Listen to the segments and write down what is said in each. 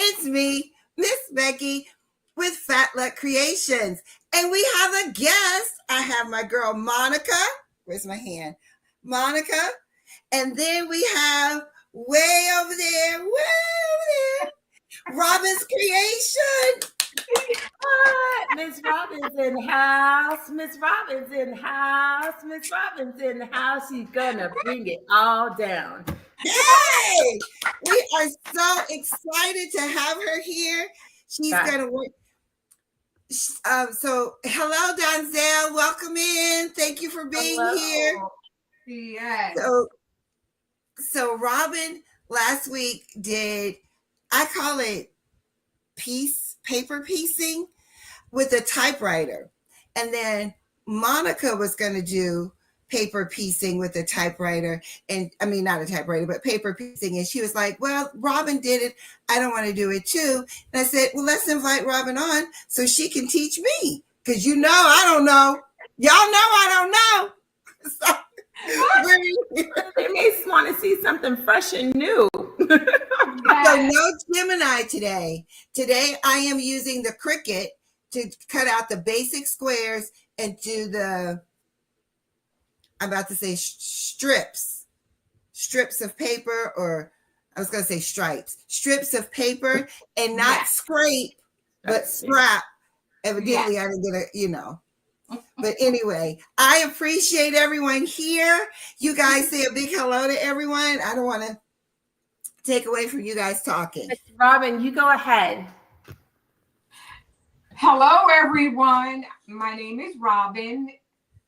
It's me, Miss Becky, with Fat Luck Creations. And we have a guest. I have my girl, Monica. Where's my hand? Monica. And then we have way over there, Robin's Creation. What? Miss Robin's in house. Miss Robin's in house. Miss Robin's in the house. She's gonna bring it all down. Yay! We are so excited to have her here. She's gonna work. So hello, Donzel. Welcome in. Thank you for being here. Yes. So Robin last week did, I call it paper piecing with a typewriter. And then Monica was going to do paper piecing with a typewriter. And I mean, not a typewriter, but paper piecing. And she was like, well, Robin did it. I don't want to do it too. And I said, well, let's invite Robin on so she can teach me. Because I don't know. Y'all know I don't know. So, they may want to see something fresh and new. So no Gemini today. Today I am using the Cricut to cut out the basic squares and do I'm about to say strips of paper, or I was going to say strips of paper, and not scrape, but scrap. Evidently I didn't get But anyway, I appreciate everyone here. You guys say a big hello to everyone. I don't want to take away from you guys talking. Robin, you go ahead. Hello, everyone. My name is Robin,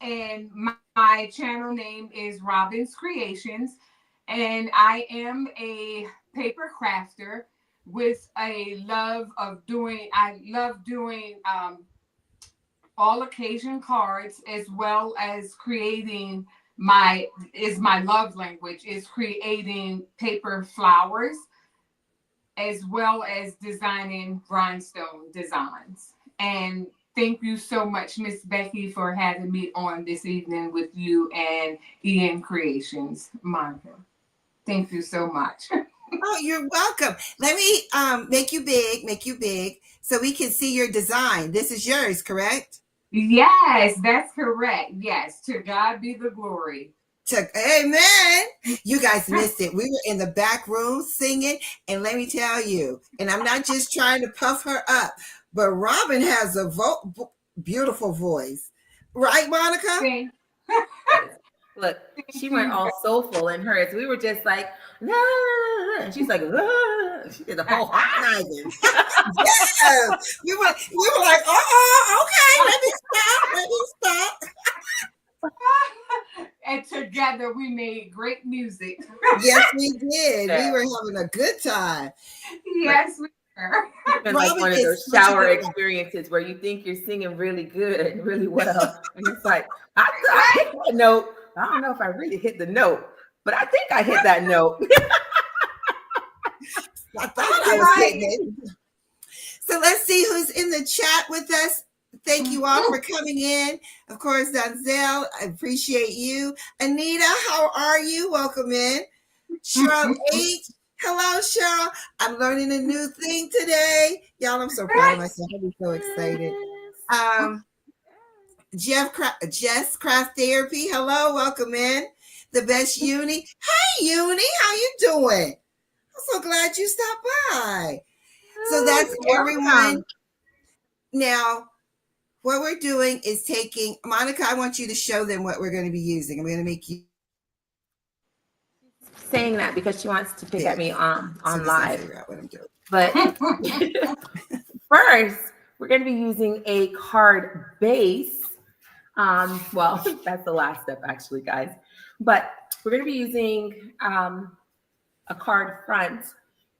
and my channel name is Robin's Creations, and I am a paper crafter with a love of doing. I love doing all occasion cards, as well as creating my love language is creating paper flowers, as well as designing rhinestone designs. And thank you so much, Miss Becky, for having me on this evening with you and Ian Creations, Monica. Thank you so much. Oh, you're welcome. Let me make you big so we can see your design. This is yours, correct? Yes, that's correct. Yes, to God be the glory. Amen. You guys missed it. We were in the back room singing, and let me tell you, and I'm not just trying to puff her up, but Robin has a beautiful voice. Right, Monica? Look, she went all soulful in hers. We were just like, nah, and she's like, ah. She did the whole harmonizing. Yes. We were like, okay, let me stop. And together we made great music. Yes, we did. Yeah. We were having a good time. Yes, we were. It's been like one of those shower experiences where you think you're singing really good and really well. And it's like, I hit that note. I don't know if I really hit the note, but I think I hit that note. I thought I was hitting it. So let's see who's in the chat with us. Thank you all for coming in. Of course, Donzel, I appreciate you. Anita, how are you? Welcome in. Cheryl H. Hello, Cheryl. I'm learning a new thing today. Y'all, I'm so proud of myself. I'm so excited. Jess Craft Therapy. Hello, welcome in. The best Uni. Hey, Uni, how you doing? I'm so glad you stopped by. So that's everyone. Now, what we're doing is taking, Monica, I want you to show them what we're going to be using. I'm going to make you. Saying that because she wants to pick at me on live. Figure out what I'm doing. But first, we're going to be using a card base. Well, that's the last step, actually, guys. But we're going to be using a card front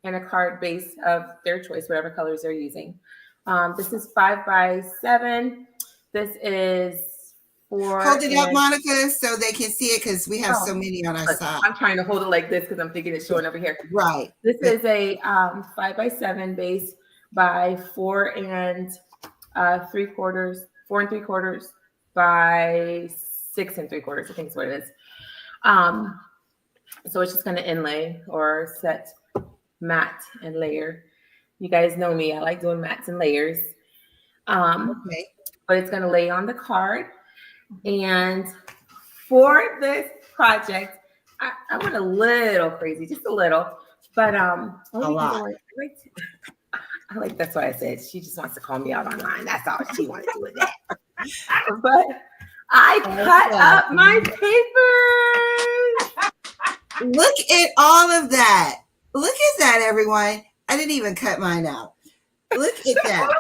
and a card base of their choice, whatever colors they're using. This is 5x7. This is 4. Hold it up, Monica, so they can see it because we have so many on our side. I'm trying to hold it like this because I'm thinking it's showing over here. Right. This is a 5x7 base by 4 3/4 by 6 3/4. I think is what it is. So it's just going to inlay or set, mat, and layer. You guys know me. I like doing mats and layers. Okay. But it's going to lay on the card. And for this project, I went a little crazy, just a little. But A lot. I like that's why I said she just wants to call me out online. That's all she wanted to do with that. But I cut up my papers. Look at all of that. Look at that, everyone. I didn't even cut mine out. Look at that.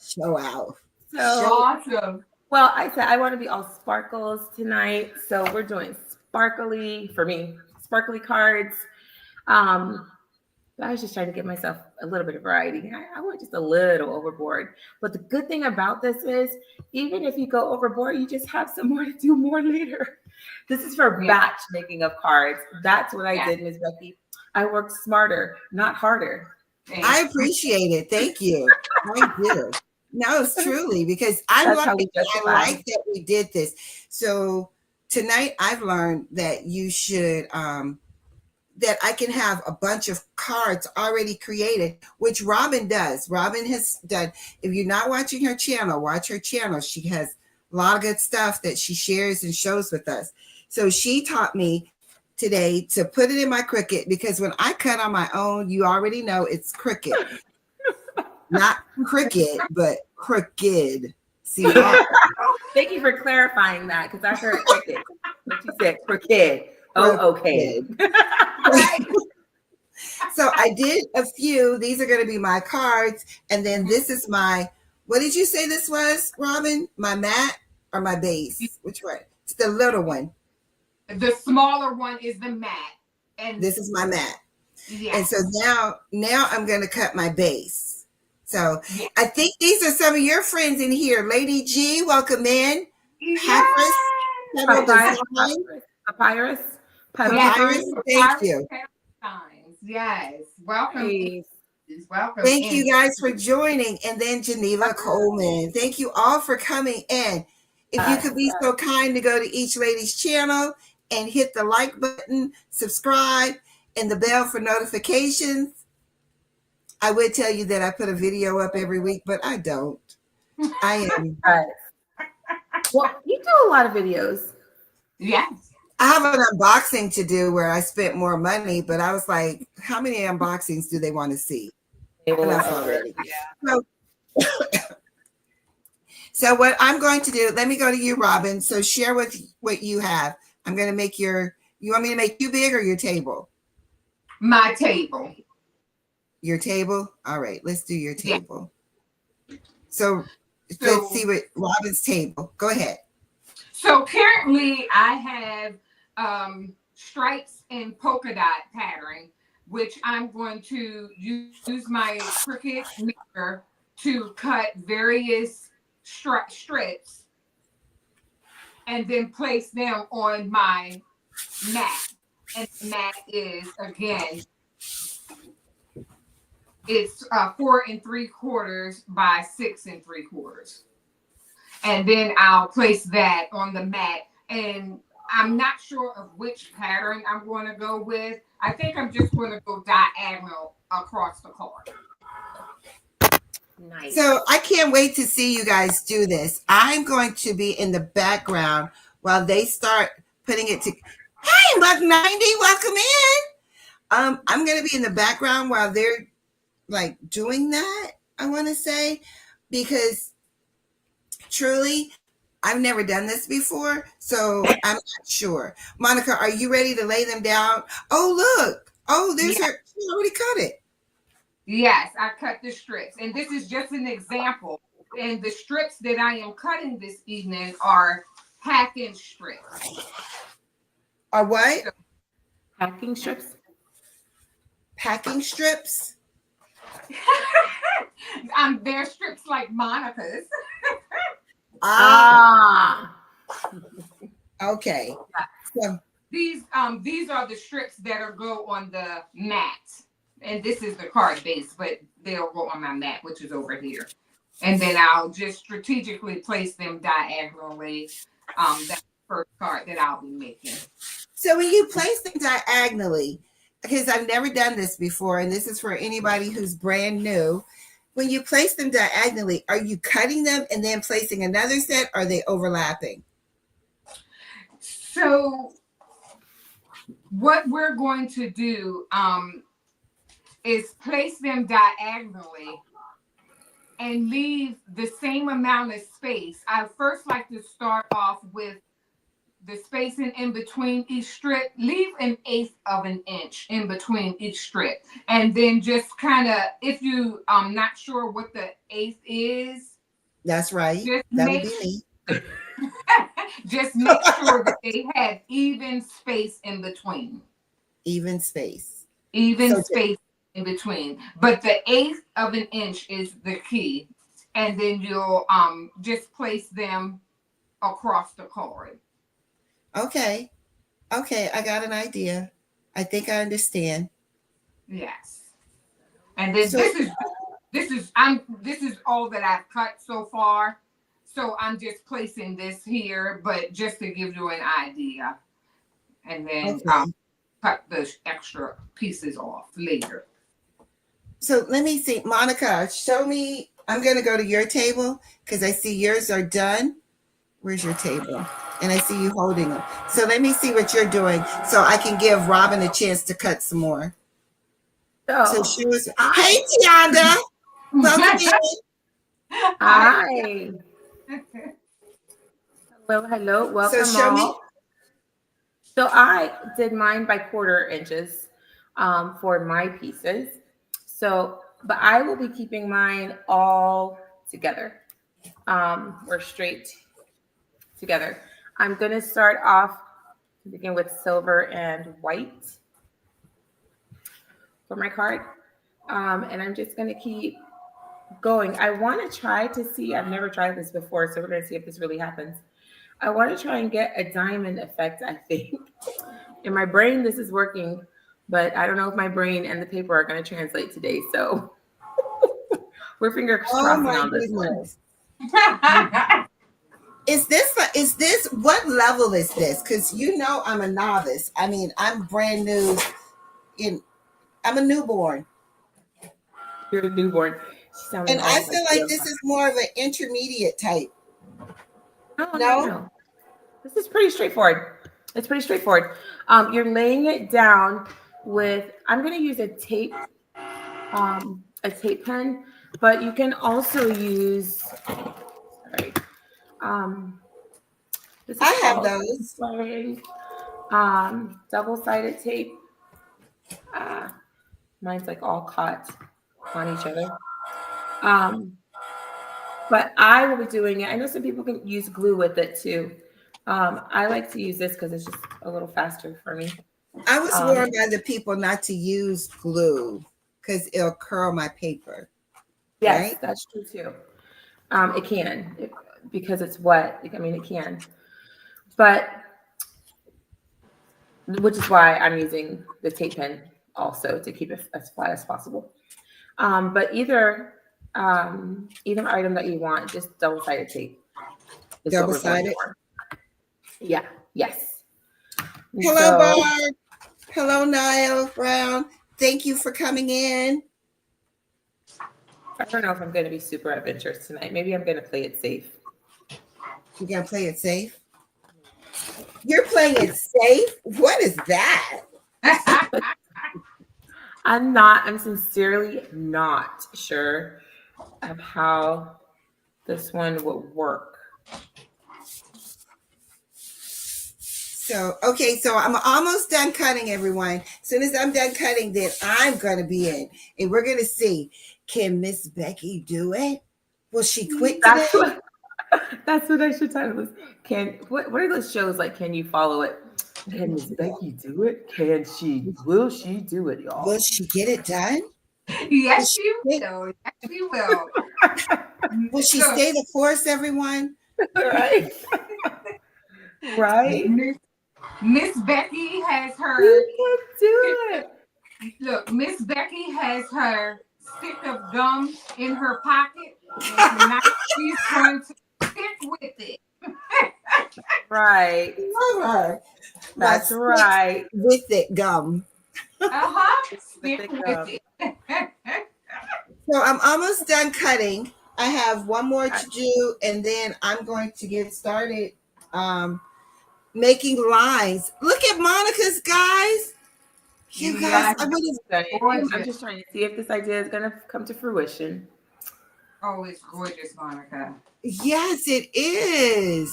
Show out. So Awesome. well, I said I want to be all sparkles tonight. So we're doing sparkly for me, sparkly cards. But I was just trying to give myself a little bit of variety. I went just a little overboard. But the good thing about this is, even if you go overboard, you just have some more to do more later. This is for batch making of cards. That's what I did, Ms. Becky. I worked smarter, not harder. I appreciate it. Thank you. I do. No, it's truly because I like that we did this. So tonight I've learned that you should that I can have a bunch of cards already created, which Robin does. Robin has done. If you're not watching her channel, watch her channel. She has a lot of good stuff that she shares and shows with us. So she taught me today to put it in my Cricut, because when I cut on my own, you already know it's Cricut. Not cricket, but crooked. See, thank you for clarifying that, because I heard cricket, but you said crooked. Oh, okay. So I did a few. These are going to be my cards, and then this is my. What did you say this was, Robin? My mat or my base? Which one? It's the little one. The smaller one is the mat, and this is my mat. Yes. And so now I'm going to cut my base. So I think these are some of your friends in here. Lady G, welcome in. Yes. Papyrus. Thank you. Yes. Welcome. Hey. Welcome. Thank you guys for joining. And then Geneva Coleman. Thank you all for coming in. If you could be so kind to go to each lady's channel and hit the like button, subscribe, and the bell for notifications. I would tell you that I put a video up every week, but I don't. I am. Well, you do a lot of videos. Yes. I have an unboxing to do where I spent more money, but I was like, how many unboxings do they want to see? Enough already. Yeah. So what I'm going to do, let me go to you, Robin. So share with what you have. I'm going to make you want me to make you big or your table? My table. Your table? All right, let's do your table. Yeah. So let's see what Robin's table. Go ahead. So currently I have stripes and polka dot pattern, which I'm going to use my Cricut maker to cut various strips and then place them on my mat. And the mat is, again, it's 4 3/4 by 6 3/4. And then I'll place that on the mat. And I'm not sure of which pattern I'm going to go with. I think I'm just going to go diagonal across the card. Nice. So I can't wait to see you guys do this. I'm going to be in the background while they start putting it to. Hey, Buck 90, welcome in. I'm going to be in the background while they're like doing that, I want to say, because truly, I've never done this before, so I'm not sure. Monica, are you ready to lay them down? Oh, look. Oh, there's her. She already cut it. Yes, I cut the strips. And this is just an example. And the strips that I am cutting this evening are half-inch strips. Are what? Packing strips? Packing strips? They're strips like Monica's. Okay. So these are the strips that'll go on the mat. And this is the card base, but they'll go on my mat, which is over here. And then I'll just strategically place them diagonally. That's the first card that I'll be making. So when you place them diagonally, because I've never done this before, and this is for anybody who's brand new. When you place them diagonally, are you cutting them and then placing another set, or are they overlapping? So what we're going to do is place them diagonally and leave the same amount of space. I first like to start off with the spacing in between each strip. Leave an eighth of an inch in between each strip. And then just kind of, if you not sure what the eighth is, That's right. just That would be me. just make sure that they have even space in between. Even space. Even So space in between. But the eighth of an inch is the key. And then you'll just place them across the card. okay. Okay, I got an idea. I think I understand. Yes. And then So this is all that I've cut so far. So I'm just placing this here, but just to give you an idea. And then okay. cut the extra pieces off later. So let me see, Monica, show me. I'm going to go to your table because I see yours are done. Where's your table? And I see you holding them. So let me see what you're doing so I can give Robin a chance to cut some more. So show us. Hey, Tianda. Welcome in. Hi. Hello. Welcome So show all. me. So I did mine by 1/4 inches for my pieces. So, but I will be keeping mine all together. We're straight together. I'm going to start off begin with silver and white for my card. And I'm just going to keep going. I want to try to see, I've never tried this before, so we're going to see if this really happens. I want to try and get a diamond effect, I think. In my brain, this is working, but I don't know if my brain and the paper are going to translate today. So we're fingers crossing on this one. Is this what level is this? Because you know I'm a novice. I mean, I'm brand new I'm a newborn. You're a newborn. And I feel like this is more of an intermediate type. No. This is pretty straightforward. It's pretty straightforward. You're laying it down with, I'm going to use a tape pen, but you can also use, sorry, this is I have those. Double-sided tape. Mine's like all caught on each other. But I will be doing it. I know some people can use glue with it too. I like to use this because it's just a little faster for me. I was warned by the people not to use glue because it'll curl my paper. Yes, right? That's true too. It can because it's wet. I mean, it can. But which is why I'm using the tape pen also to keep it as flat as possible. But either item that you want, just double-sided tape. Double-sided? Yeah, yes. Hello, Barb. Hello, Niall Brown. Thank you for coming in. I don't know if I'm going to be super adventurous tonight. Maybe I'm going to play it safe. You're going to play it safe? You're playing it safe? What is that? I'm sincerely not sure of how this one would work. So I'm almost done cutting, everyone. As soon as I'm done cutting, then I'm going to be in. And we're going to see, can Miss Becky do it? Will she quit today? That's what I should title this. What are those shows like? Can you follow it? Can Miss Becky do it? Will she do it, y'all? Will she get it done? Yes, she will. Yes, she will. Will she stay the course, everyone? Right. Right. Miss Becky has her. You can do it. Look, Miss Becky has her stick of gum in her pocket, and tonight she's going to stick with it. Right. Love her. That's right. With it gum. With Stick the with gum. it. So I'm almost done cutting. I have one more to do, and then I'm going to get started um, making lines. Look at Monica's, guys. You guys, Yes, I would have. I'm gorgeous. just trying to see if this idea is gonna come to fruition. Oh, it's gorgeous, Monica. Yes, it is.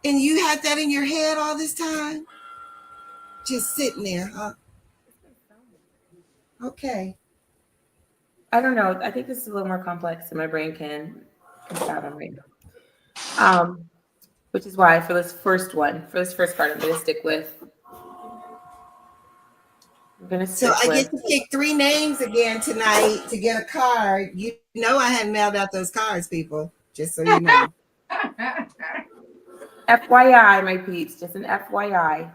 And you had that in your head all this time, just sitting there, huh? Okay. I don't know. I think this is a little more complex than my brain can fathom right now. Which is why for this first card, I'm gonna So stick I get with to pick three names again tonight to get a card. You know I hadn't mailed out those cards, people. Just so you know. FYI, my peeps. Just an FYI.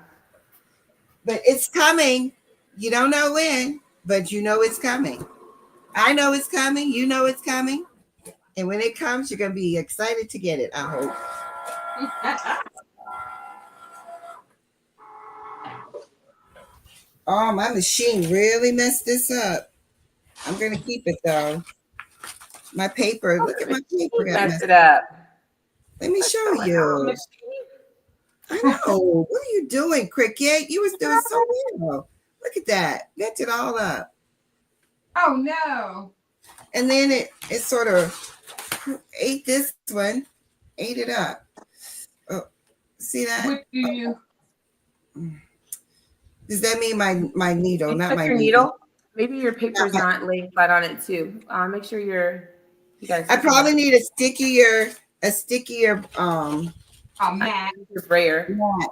But it's coming. You don't know when, but you know it's coming. I know it's coming. You know it's coming. And when it comes, you're going to be excited to get it, I hope. Oh, my machine really messed this up. I'm going to keep it, though. My paper, look at my paper got Mess messed it up. up. Let me show Going on, you. machine. I know. What are you doing, Cricket? You was doing so well. Look at that. Bent it all up. Oh no. And then it sort of ate this one, ate it up. Oh, see that? What do you? Does that mean my needle, Maybe not that's my your needle? needle. Maybe your paper's not laying flat on it too. Make sure you guys. I probably need a stickier Oh man. your brayer. mat.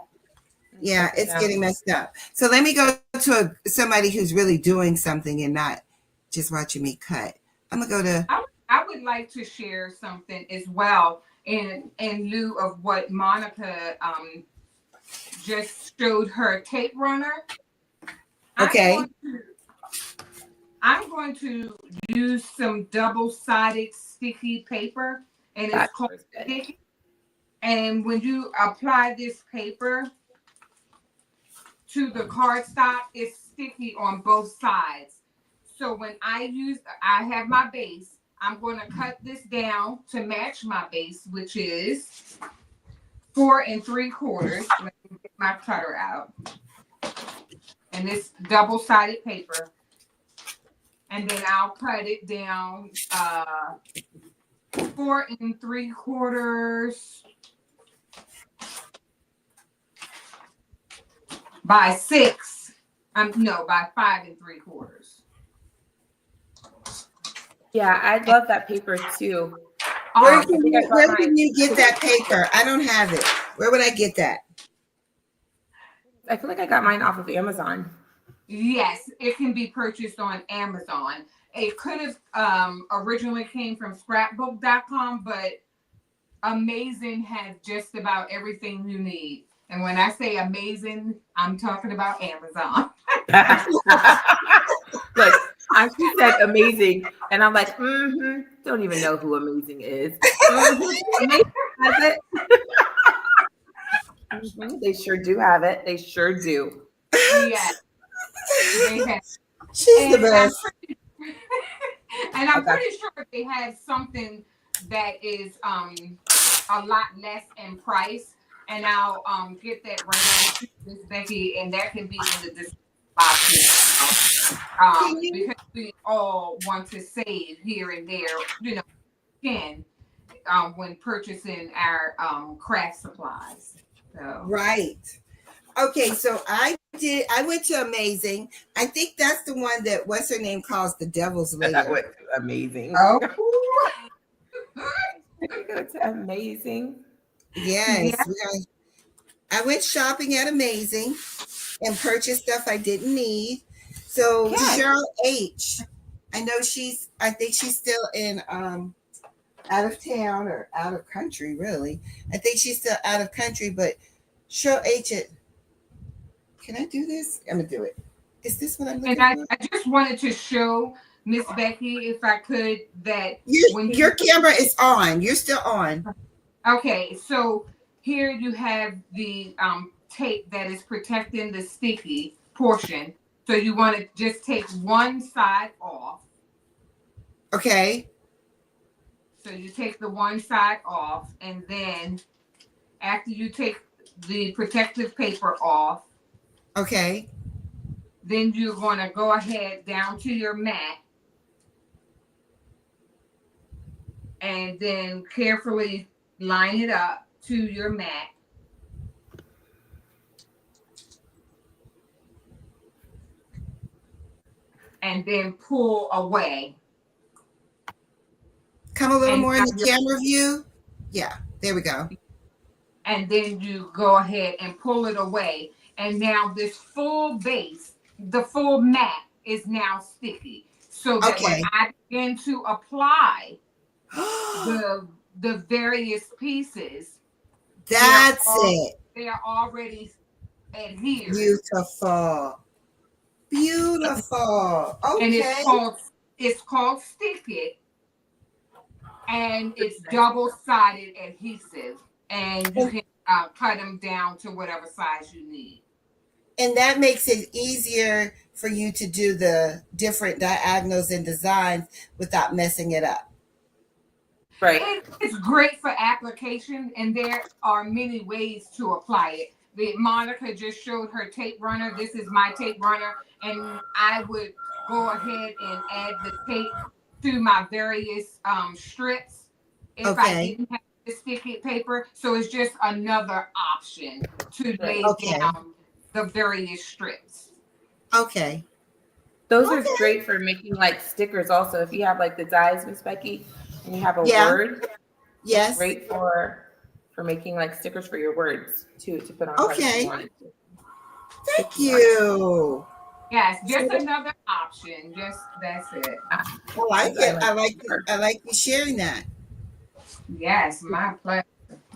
Yeah, Stick it it's down. getting messed up. So let me go to somebody who's really doing something and not just watching me cut. I'm gonna go to. I would like to share something as well in lieu of what Monica just showed her tape runner. Okay. I'm going to use some double-sided sticky paper, and it's That's called good. sticky. And when you apply this paper to the cardstock, it's sticky on both sides. So when I have my base, I'm going to cut this down to match my base, which is 4 3/4. Let me get my cutter out. And this double-sided paper. And then I'll cut it down 4 3/4 by 6. By 5 3/4. Yeah, I love that paper too. Where I think I got where mine. can you get that paper? I don't have it. Where would I get that? I feel like I got mine off of Amazon. Yes, it can be purchased on Amazon. It could have originally came from scrapbook.com, but Amazing has just about everything you need. And when I say amazing, I'm talking about Amazon. Look, she said amazing, and I'm like, don't even know who amazing is. Amazing has it. They sure do have it. They sure do. Yes, they have. She's the best. I'm pretty sure they have something that is a lot less in price. And I'll get that right over to Miss Becky, and that can be in the description box. Because we all want to save here and there, can when purchasing our craft supplies. So. Right. Okay, so I went to Amazing. I think that's the one that what's her name calls the devil's lair. Amazing. Oh. It's amazing. Yes. Yeah. I went shopping at Amazing and purchased stuff I didn't need. So Cheryl H, I think she's still in out of town or out of country, really. I think she's still out of country, but Cheryl H, can I do this? I'm gonna do it. Is this what I'm looking for? I just wanted to show Miss Becky, if I could, that your camera is on. You're still on. Okay, so here you have the tape that is protecting the sticky portion, So you want to just take one side off. Okay. So you take the one side off, and then after you take the protective paper off, Okay. then you're going to go ahead down to your mat and then carefully line it up to your mat. And then pull away. Come a little And more in the camera view. Yeah, there we go. And then you go ahead and pull it away. And now this full base, the full mat is now sticky. So that when Okay. I begin to apply the various pieces, That's it. they are already adhered. Beautiful. Beautiful. Okay. And it's called Stick It, and it's double-sided adhesive, and you can cut them down to whatever size you need. And that makes it easier for you to do the different diagonals and designs without messing it up. Right. It's great for application, and there are many ways to apply it. Monica just showed her tape runner. This is my tape runner, and I would go ahead and add the tape to my various strips if I didn't have the sticky paper. So it's just another option to lay down the various strips. Okay. Those are great for making like stickers also. If you have like the dies, Miss Becky, and you have a word, yes, great for making like stickers for your words too, to put on cards if you wanted to. Thank you. Yes, just another option. Just that's it. I like it. I like you sharing that. Yes, my pleasure.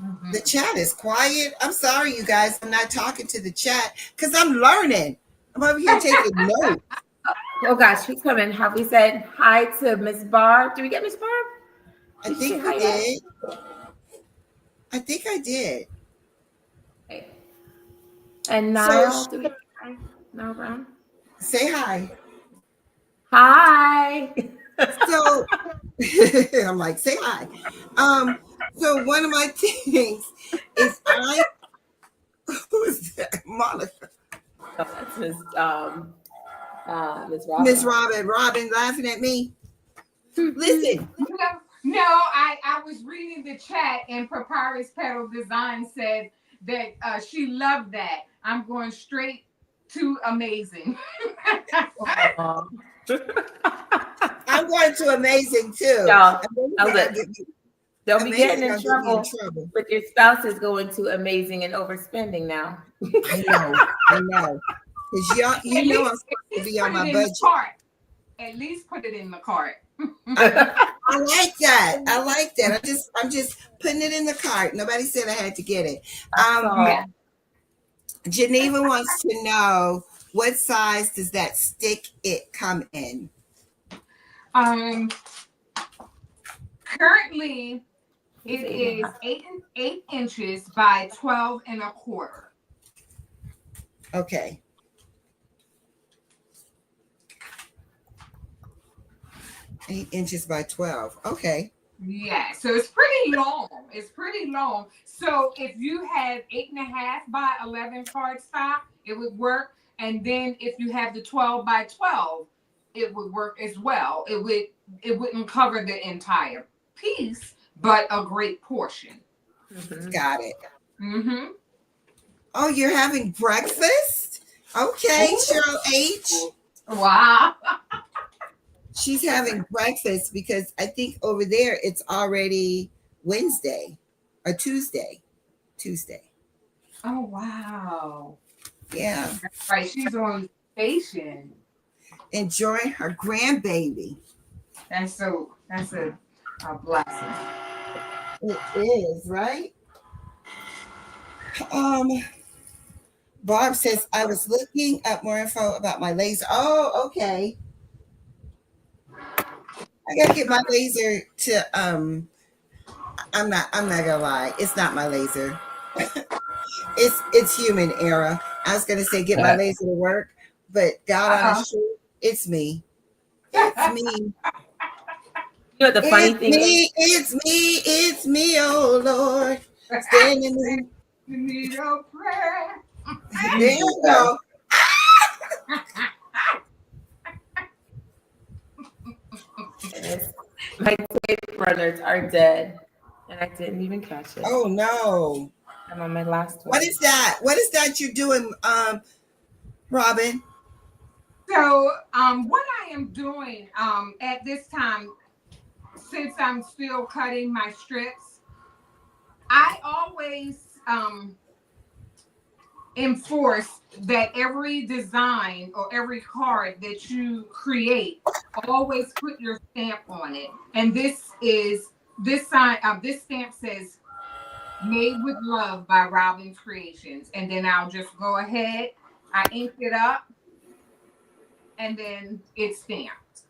Mm-hmm. The chat is quiet. I'm sorry, you guys. I'm not talking to the chat because I'm learning. I'm over here taking notes. Oh gosh, who's coming? Have we said hi to Miss Barb? Did we get Miss Barb? I think we did. I think I did. Okay. And Niall, do we say hi? Niall Brown? Say hi. Hi. So I'm like, say hi. So one of my things is who is that? Monica. Oh, that's Miss Robin. Miss Robin. Robin laughing at me. Listen. No, I was reading the chat, and Papyrus Petal Design said that she loved that. I'm going straight to amazing. I'm going to amazing too. Don't be getting in trouble with your spouses going to amazing and overspending now. I know. Because you know I'm supposed to be on my budget. At least put it in the cart. I like that. I'm just putting it in the cart. Nobody said I had to get it. Geneva wants to know, what size does that Stick It come in? Currently it is 8 inches by 12 1/4. Okay. 8 inches by 12. Okay. Yeah, so it's pretty long. So if you have 8.5 by 11 cardstock, it would work. And then if you have the 12 by 12, it would work as well. It wouldn't cover the entire piece, but a great portion. Mm-hmm. Got it. Mm-hmm. Oh, you're having breakfast? Okay, Cheryl H. Wow. She's having breakfast because I think over there it's already Wednesday or Tuesday. Oh, wow. Yeah. That's right. She's on station. Enjoying her grandbaby. That's a blessing. It is, right? Barb says, I was looking up more info about my laser. Oh, okay. I gotta get my laser to I'm not gonna lie, it's not my laser. it's human error. I was gonna say get my laser to work, but God Uh-oh. honest truth, it's me. It's me. You know what the funny It's thing is? me. It's me. It's me. Oh Lord, standing. You need a prayer. There You you do, girl. go. Goodness. My tape runners are dead, and I didn't even catch it. Oh no. I'm on my last What one. is that? What is that you're doing, Robin? So, what I am doing at this time, since I'm still cutting my strips, I always enforce that every design or every card that you create, always put your stamp on it. And this sign. This stamp says "Made with Love" by Robin's Creations, and then I'll just go ahead. I ink it up, and then it's stamped.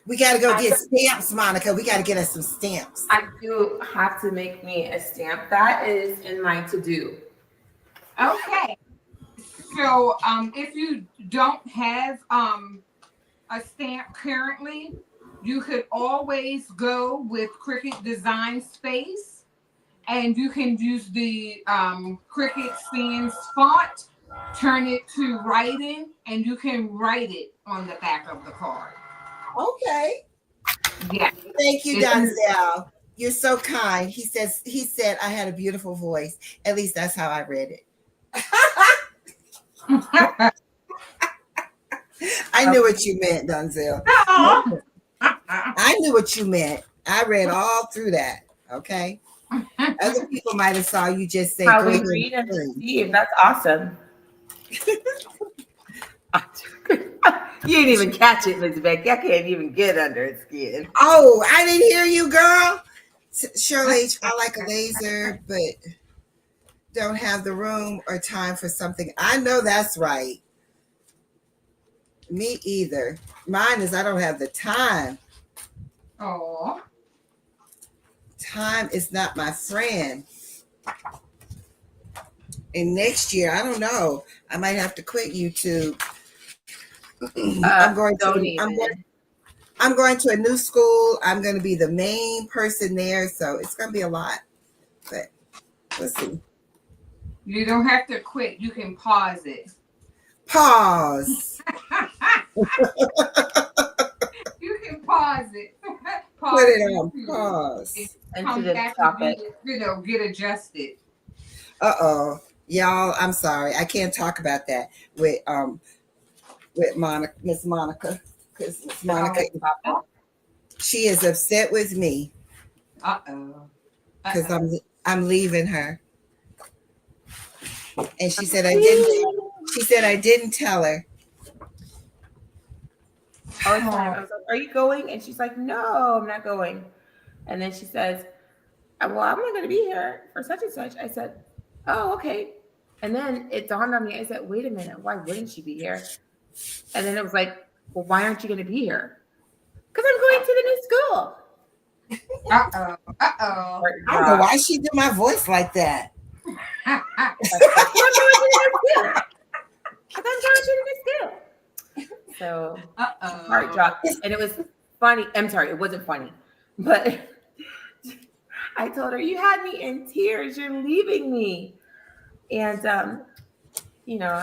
We got to go I, get stamps, Monica. We got to get us some stamps. I do have to make me a stamp. That is in my to-do. Okay. So, if you don't have a stamp currently, you could always go with Cricut Design Space, and you can use the Cricut Sans font, turn it to writing, and you can write it on the back of the card. Okay. Yeah. Thank you, It's- Donzel. You're so kind. He said I had a beautiful voice. At least that's how I read it. I knew what you meant, Donzel. I knew what you meant. I read all through that. Okay. Other people might have saw you just say, How "Go we ahead read and and sing." perceive. That's awesome. You didn't even catch it, Miss Becky. I can't even get under its skin. Oh, I didn't hear you, girl. Shirley, I like a laser, but don't have the room or time for something. I know that's right. Me either. Mine is I don't have the time. Oh. Time is not my friend. And next year, I don't know. I might have to quit YouTube. I'm going Don't to even. I'm going to a new school. I'm going to be the main person there, so it's going to be a lot. But let's see. You don't have to quit. You can pause it. Pause. You can pause it. Pause Put it on YouTube. pause. And to Come the back topic. and get adjusted. Uh-oh. Y'all, I'm sorry. I can't talk about that with Monica, Miss Monica. Because Miss Monica, she is upset with me Uh-oh. because I'm leaving her. And she said I didn't tell her. All the time. I was like, "Are you going?" And she's like, "No, I'm not going." And then she says, "Well, I'm not going to be here for such and such." I said, "Oh, okay." And then it dawned on me. I said, "Wait a minute. Why wouldn't she be here?" And then it was like, "Well, why aren't you going to be here?" Because I'm going to the new school. Uh-oh. Uh-oh. I don't know why she did my voice like that. I'm going to the new school. I'm going to the new school. So heart dropped. And it was funny. I'm sorry, it wasn't funny. But I told her, "You had me in tears. You're leaving me." And I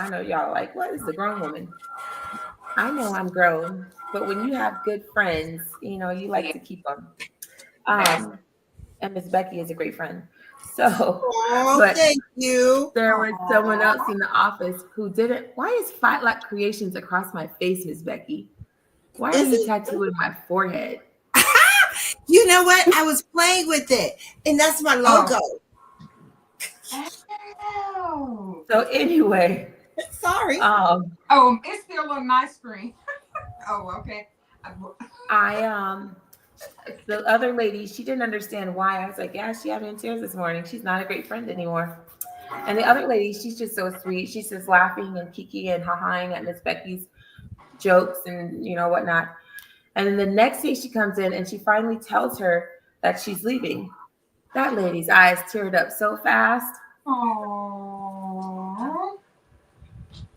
know y'all are like, "What is the grown woman?" I know I'm grown, but when you have good friends, you like to keep them. And Miss Becky is a great friend. So, Oh, thank you. There was someone else in the office who didn't. Why is Fight Like Creations across my face, Miss Becky? Why are you tattooing my forehead? You know what? I was playing with it, and that's my logo. Oh. So anyway, sorry. It's still on my screen. Oh, okay. The other lady, she didn't understand why. I was like, "Yeah, she had me in tears this morning. She's not a great friend anymore." And the other lady, she's just so sweet. She's just laughing and kiki and ha-haing at Miss Becky's jokes and whatnot. And then the next day she comes in and she finally tells her that she's leaving. That lady's eyes teared up so fast. Aww.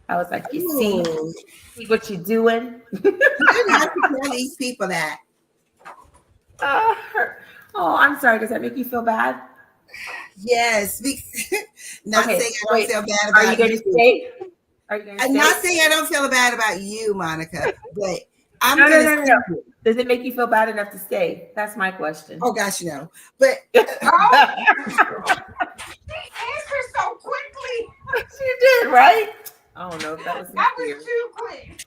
I was like, you Ooh, see what you're doing? you didn't have to tell these people that. Uh, oh, I'm sorry. Does that make you feel bad? Yes, not saying Okay, I don't wait. feel bad Are you about going to you. stay? Are you going to I'm not stay? saying I don't feel bad about you, Monica, but I'm No, no, gonna no, no, see no. you. Does it make you feel bad enough to stay? That's my question. Oh gosh, no. But Oh, she answered so quickly. She did, right? I don't know if that was That was sincere. too quick.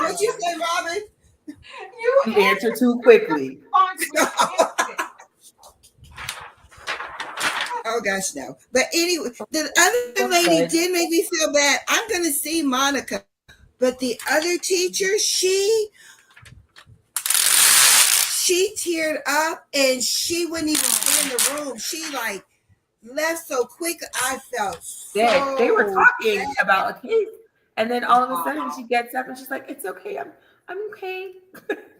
what'd you say, Robin? You You answered answered too quickly. response with instant. Oh gosh, no. But anyway, the other lady But did make me feel bad. I'm gonna see Monica, but the other teacher, she teared up and she wouldn't even stay in the room. She like left so quick. I felt they were so talking about a case, and then all of a sudden she Oh, gets up and she's like, "It's okay, I'm okay,"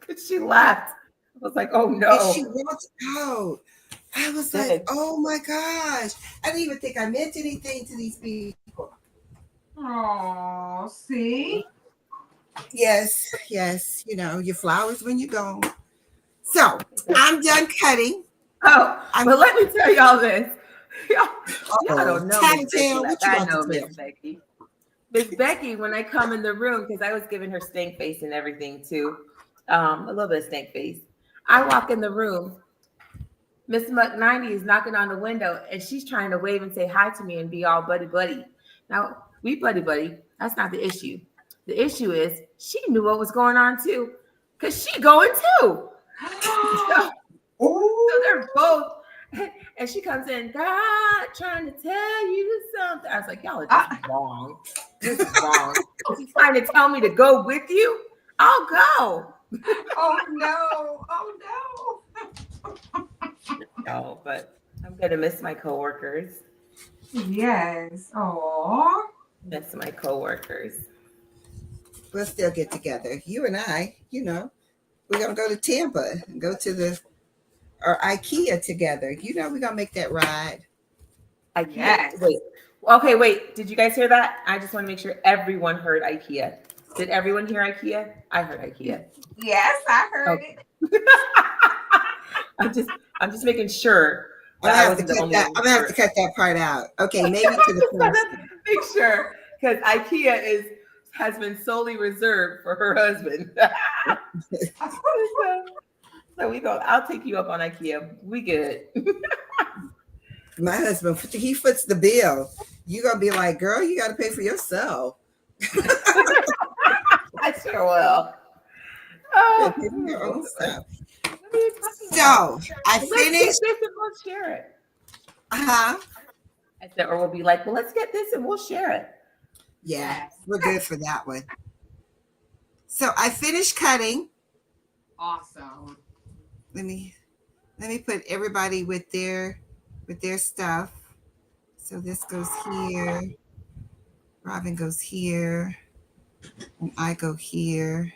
because she left. I was like, "Oh and she no!" walked out. I was like, Did. oh my gosh. I didn't even think I meant anything to these people. oh, see? Yes, yes, your flowers when you're gone. So I'm done cutting. Oh, I'm but let me tell y'all this. Y'all, y'all oh don't know Miss Becky tattletale. like What you I about to know Miss tell? Becky. Miss Becky, when I come in the room, because I was giving her stank face and everything too, a little bit of stank face. I walk in the room, Miss Muck90 is knocking on the window and she's trying to wave and say hi to me and be all buddy buddy. Now, we buddy buddy. That's not the issue. The issue is she knew what was going on too, because she going too. So, so Oh, they're both, and she comes in, God trying to tell you something. I was like, y'all are just wrong. Just wrong. Is he trying to tell me to go with you? I'll go. Oh no. Oh No, but I'm gonna miss my coworkers. no. Yes. Oh. Miss my coworkers. we'll still get together. You and I, we're gonna go to Tampa and go to the or IKEA together. We're gonna make that ride. IKEA. Yes. Wait. Okay, wait. Did you guys hear that? I just want to make sure everyone heard IKEA. Did everyone hear IKEA? I heard IKEA. Yes, I heard Okay. it. I'm just making sure I'm that gonna I have to wasn't the cut only that. one I'm who gonna have heard. to cut that part out. Okay, maybe to the person. Make sure, because IKEA has been solely reserved for her husband. So we go. I'll take you up on IKEA. We good. My husband, he foots the bill. You're gonna be like, girl, you gotta pay for yourself. I sure will. You Oh, gotta pay for your own stuff. what are you talking about? So I Well, let's get finished. this and we'll share it. Uh-huh. I said, or we'll be like, well, let's get this and we'll share it. Yeah, Yes. we're good for that one. So I finished cutting. Awesome. Let me put everybody with their stuff. So this goes here. Robin goes here. And I go here.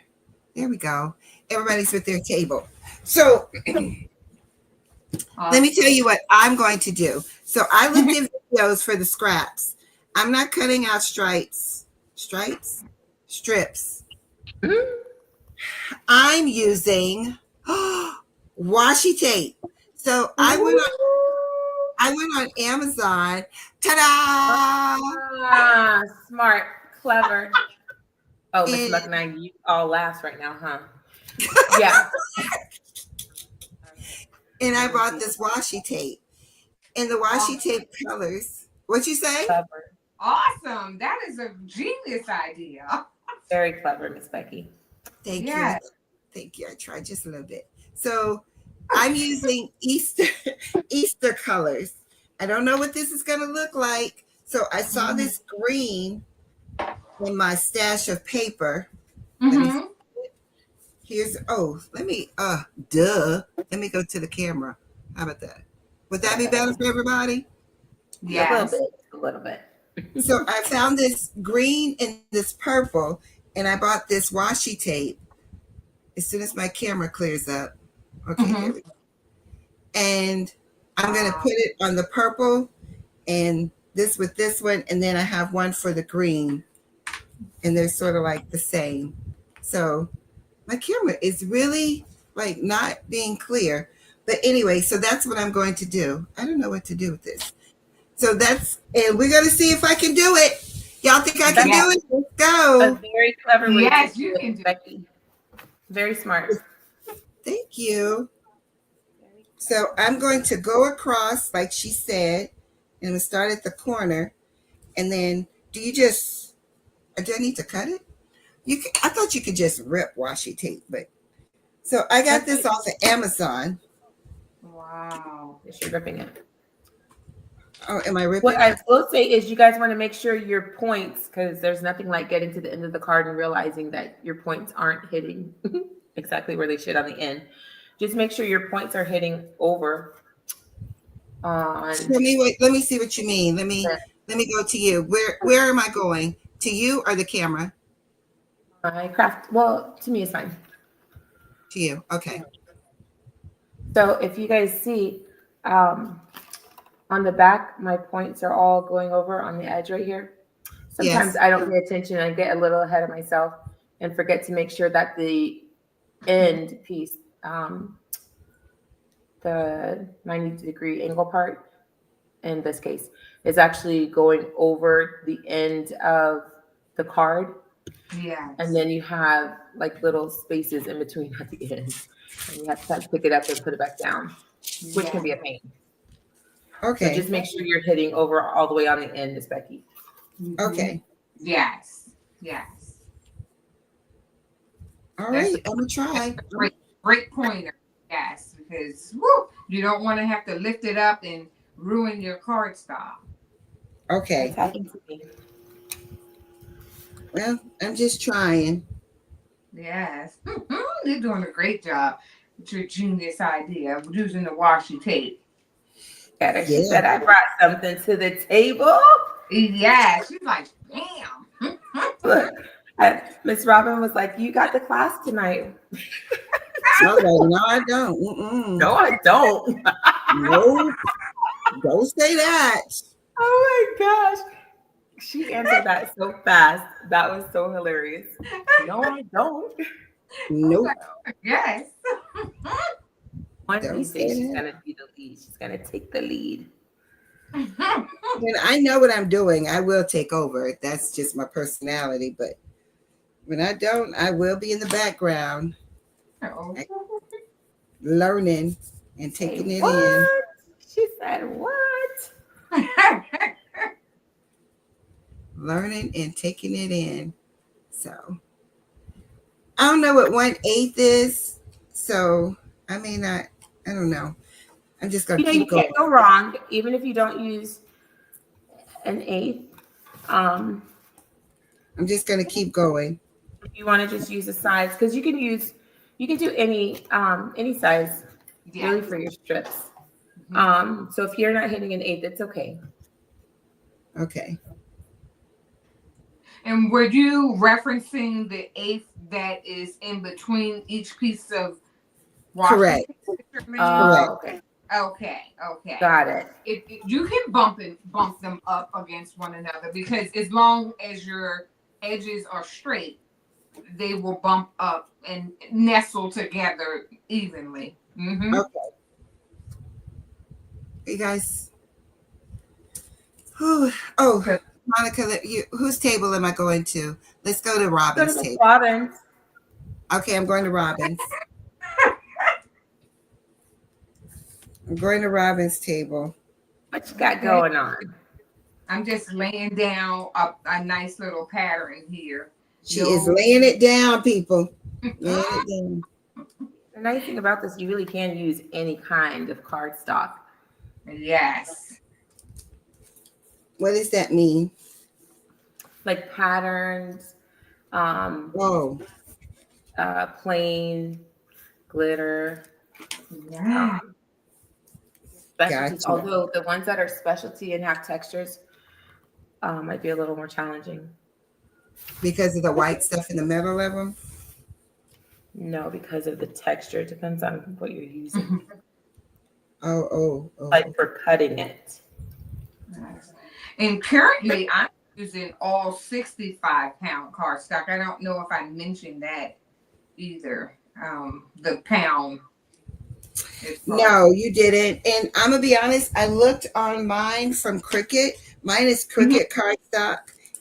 There we go. Everybody's with their table. So let me tell you what I'm going to do. So I looked at videos for the scraps. I'm not cutting out strips. I'm using washi tape. So I went on Amazon. Ta-da! Ah, smart, clever. Oh, Miss And, Muck9, you all laughs right now, huh? Yeah. and I bought this washi tape. And the washi tape colors. What'd you say? Clever. Awesome. That is a genius idea. Very clever, Miss Becky. Thank you. Yes. Thank you. I tried just a little bit. So I'm using Easter colors. I don't know what this is going to look like. So I saw this green in my stash of paper. Mm-hmm. Let me go to the camera. How about that? Would that be better for everybody? Yes. A little bit. So I found this green and this purple, and I bought this washi tape as soon as my camera clears up. Okay, Mhm. here we go. And I'm going to put it on the purple and this with this one, and then I have one for the green, and they're sort of like the same. So my camera is really like not being clear. But anyway, so that's what I'm going to do. I don't know what to do with this. So and we're going to see if I can do it. Y'all think I can That's do it? Let's a go. very clever way to Yes, do you it, can do it. Becky. Very smart. Thank you. So I'm going to go across, like she said, and we start at the corner. And then do you just, do I need to cut it? I thought you could just rip washi tape, but so I got this off of Amazon. Wow. You're ripping it. Oh, am I ripping What I it? will say is you guys want to make sure your points, because there's nothing like getting to the end of the card and realizing that your points aren't hitting exactly where they should on the end. Just make sure your points are hitting over on. Let me see what you mean. Let me go to you. Where am I going? To you or the camera? My craft. Well, to me, it's fine. To you. Okay. So if you guys see on the back, my points are all going over on the edge right here. Sometimes Yes. I don't pay attention. I get a little ahead of myself and forget to make sure that the end piece, the 90-degree angle part, in this case, is actually going over the end of the card. Yes. And then you have like little spaces in between at the end. And you have to kind of pick it up and put it back down, which can be a pain. Okay. So just make sure you're hitting over all the way on the end, Miss Becky. Okay. Yes. Yes. All right. I'm going to try. Great pointer. Yes, because woo, you don't want to have to lift it up and ruin your card stop. Okay. That's happened to me. Well, I'm just trying. Yes. You're doing a great job with your genius idea of using the washi tape. She said I brought something to the table. Yes. She's like, damn. Look, Miss Robin was like, "You got the class tonight." I was like, no, I don't. Mm-mm. No, I don't. No, don't say that. Oh my gosh. She answered that so fast. That was so hilarious. No, I don't. Nope. Yes. One piece she's gonna be the lead. She's gonna take the lead. When I know what I'm doing, I will take over. That's just my personality. But when I don't, I will be in the background, learning and taking it in. She said, "What?" Learning and taking it in. So I don't know what 1/8 is. So I may not. I don't know. I'm just gonna keep going. You can't go wrong, even if you don't use an 1/8. I'm just gonna keep going. If you want to just use a size, because you can do any size really for your strips. So if you're not hitting an 1/8, that's okay. Okay. And were you referencing the 1/8 that is in between each piece of washi? Correct. Correct. Okay. Okay. Got it. You can bump them up against one another, because as long as your edges are straight, they will bump up and nestle together evenly. Mm-hmm. Okay. You guys. Oh, Monica, whose table am I going to? Let's go to Robin's table. Robin's. Okay, I'm going to Robin's. I'm going to Robin's table. What you got going on? I'm just laying down a nice little pattern here. She is laying it down, people. Laying it down. The nice thing about this, you really can use any kind of cardstock. Yes. What does that mean? Like patterns, plain, glitter. Yeah. Specialties. Gotcha. Although the ones that are specialty and have textures might be a little more challenging. Because of the white stuff in the middle of them? No, because of the texture. It depends on what you're using. Oh. Like for cutting it. And currently, I'm using all 65-pound cardstock. I don't know if I mentioned that either. The pound as far as. No, you didn't. And I'm gonna be honest, I looked on mine from Cricket. Mine is Mhm. Cricket cardstock,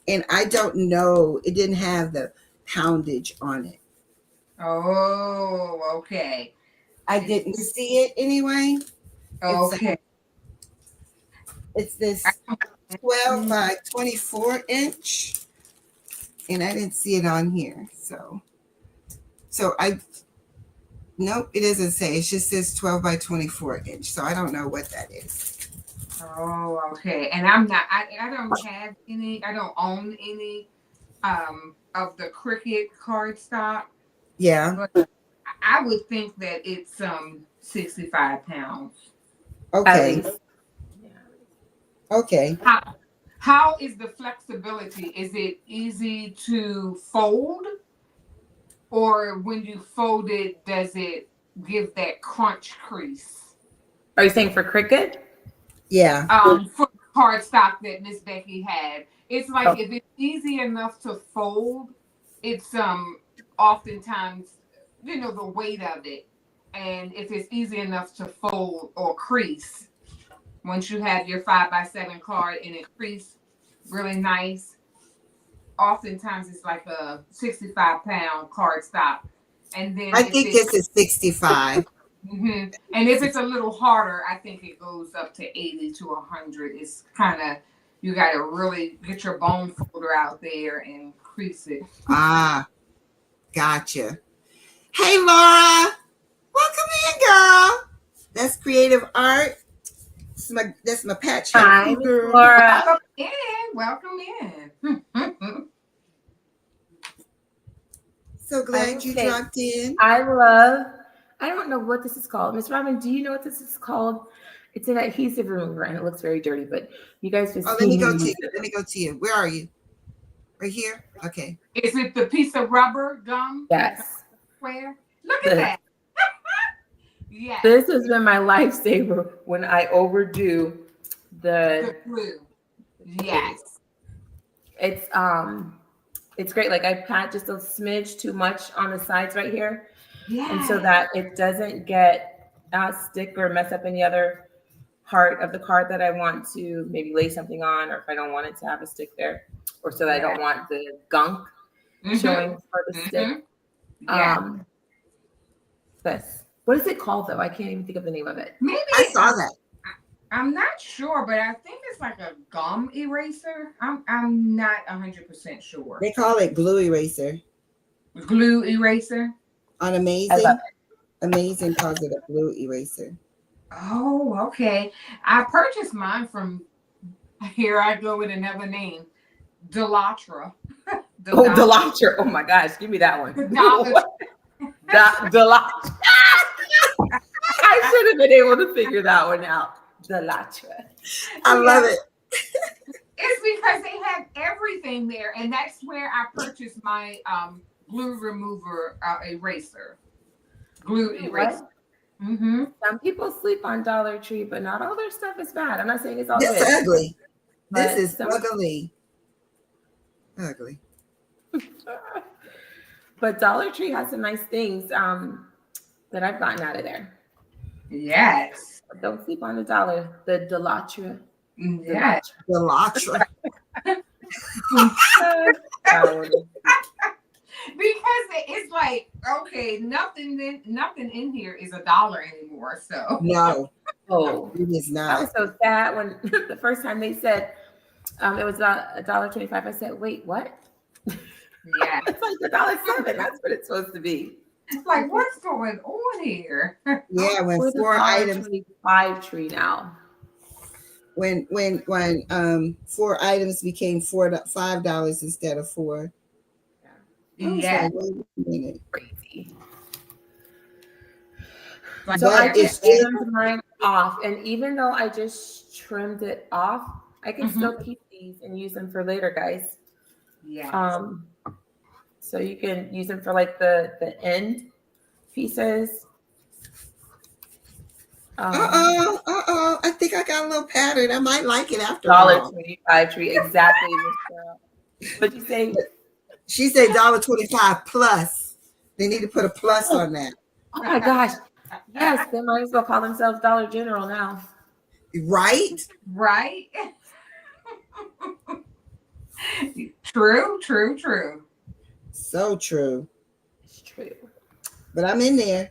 and I don't know. It didn't have the poundage on it. Oh, okay. I It's, didn't see it anyway. It's okay. it's I this don't 12 see- by 24 inch, and I didn't see it on here. So I nope, it doesn't say. It just says 12 by 24 inch. So I don't know what that is. Oh, okay. And I'm not. I don't have any. I don't own any of the Cricut cardstock, Yeah. but I would think that it's 65 pounds. At Okay. least. Yeah. Okay. How is the flexibility? Is it easy to fold, or when you fold it, does it give that crunch crease? Are you saying for cricket? Yeah. For cardstock that Miss Becky had, it's like Oh, if it's easy enough to fold, it's oftentimes the weight of it, and if it's easy enough to fold or crease, once you have your 5x7 card and it crease really nice, oftentimes it's like a 65-pound cardstock. And then I if think it's this is 65. and if it's a little harder, I think it goes up to 80 to 100. It's kind of, you got to really get your bone folder out there and crease it. Ah, gotcha. Hey, Laura. Welcome in, girl. That's creative art. That's my patch hi, helper Miss girl. Laura. Welcome in. Welcome in. So I glad will you say, dropped in. I don't know what this is called. Miss Robin, do you know what this is called? It's an adhesive remover and it looks very dirty, but you guys Oh, just let see me me go to use you. it. Let me go to you. Where are you? Right here? Okay. Is it the piece of rubber gum? Yes. Square? Look at The, that. Yes. this has been my lifesaver when I overdo The the glue. glue. Yes. It's great. Like I pat just a smidge too much on the sides right here. And so Yes. that it doesn't get stick or mess up any other part of the card that I want to maybe lay something on, or if I don't want it to have a stick there, or so that I Yeah. don't want the gunk Mm-hmm. showing for the stick. Mm-hmm. Yeah. Um, this. What is it called though? I can't even think of the name of it. I Maybe saw that. I'm not sure, but I think it's like a gum eraser. I'm not 100% sure. They call it glue eraser. Glue eraser. On I love Amazing, Amazing calls it a glue eraser. Oh, okay. I purchased mine from, here I go with another name, Delatra. it. Oh, Delatcher. Oh my gosh, give me that one. The Dollar. Delatcher. I should have been able to figure that one out. Delatcher. I love Yeah, it. it's because they have everything there, and that's where I purchased my glue remover eraser. Glue You know eraser. what? Mm-hmm. Some people sleep on Dollar Tree, but not all their stuff is bad. I'm not saying it's all This good, ugly. This but is some. ugly. Ugly. But Dollar Tree has some nice things that I've gotten out of there. Yes. Don't sleep on the dollar. The Delatria. Yes. The Latra. Because it's like, okay, nothing in here is $1 anymore. So No, Oh, it is I was not. so sad when the first time they said it was about $1.25. I said, "Wait, what?" yeah, It's like $1.07. That's what it's supposed to be. like what's going on here? Yeah, when We're the four dollar items 25 tree now. when four items became $5 instead of four. I was Yeah, like, wait a minute. Crazy. like So I But yeah. it just should trimmed mine off, and even though I just trimmed it off, I can Mhm. still keep these and use them for later, guys. Yes. So you can use them for like the end pieces. Um, I think I got a little pattern. I might like it after Dollar all. 25 tree. Exactly, Miss Girl. What'd you say? She said $1.25 plus. They need to put a plus Oh, on that. oh my gosh. Yes, they might as well call themselves Dollar General now. Right? Right? True, true, true. So true. It's true. But I'm in there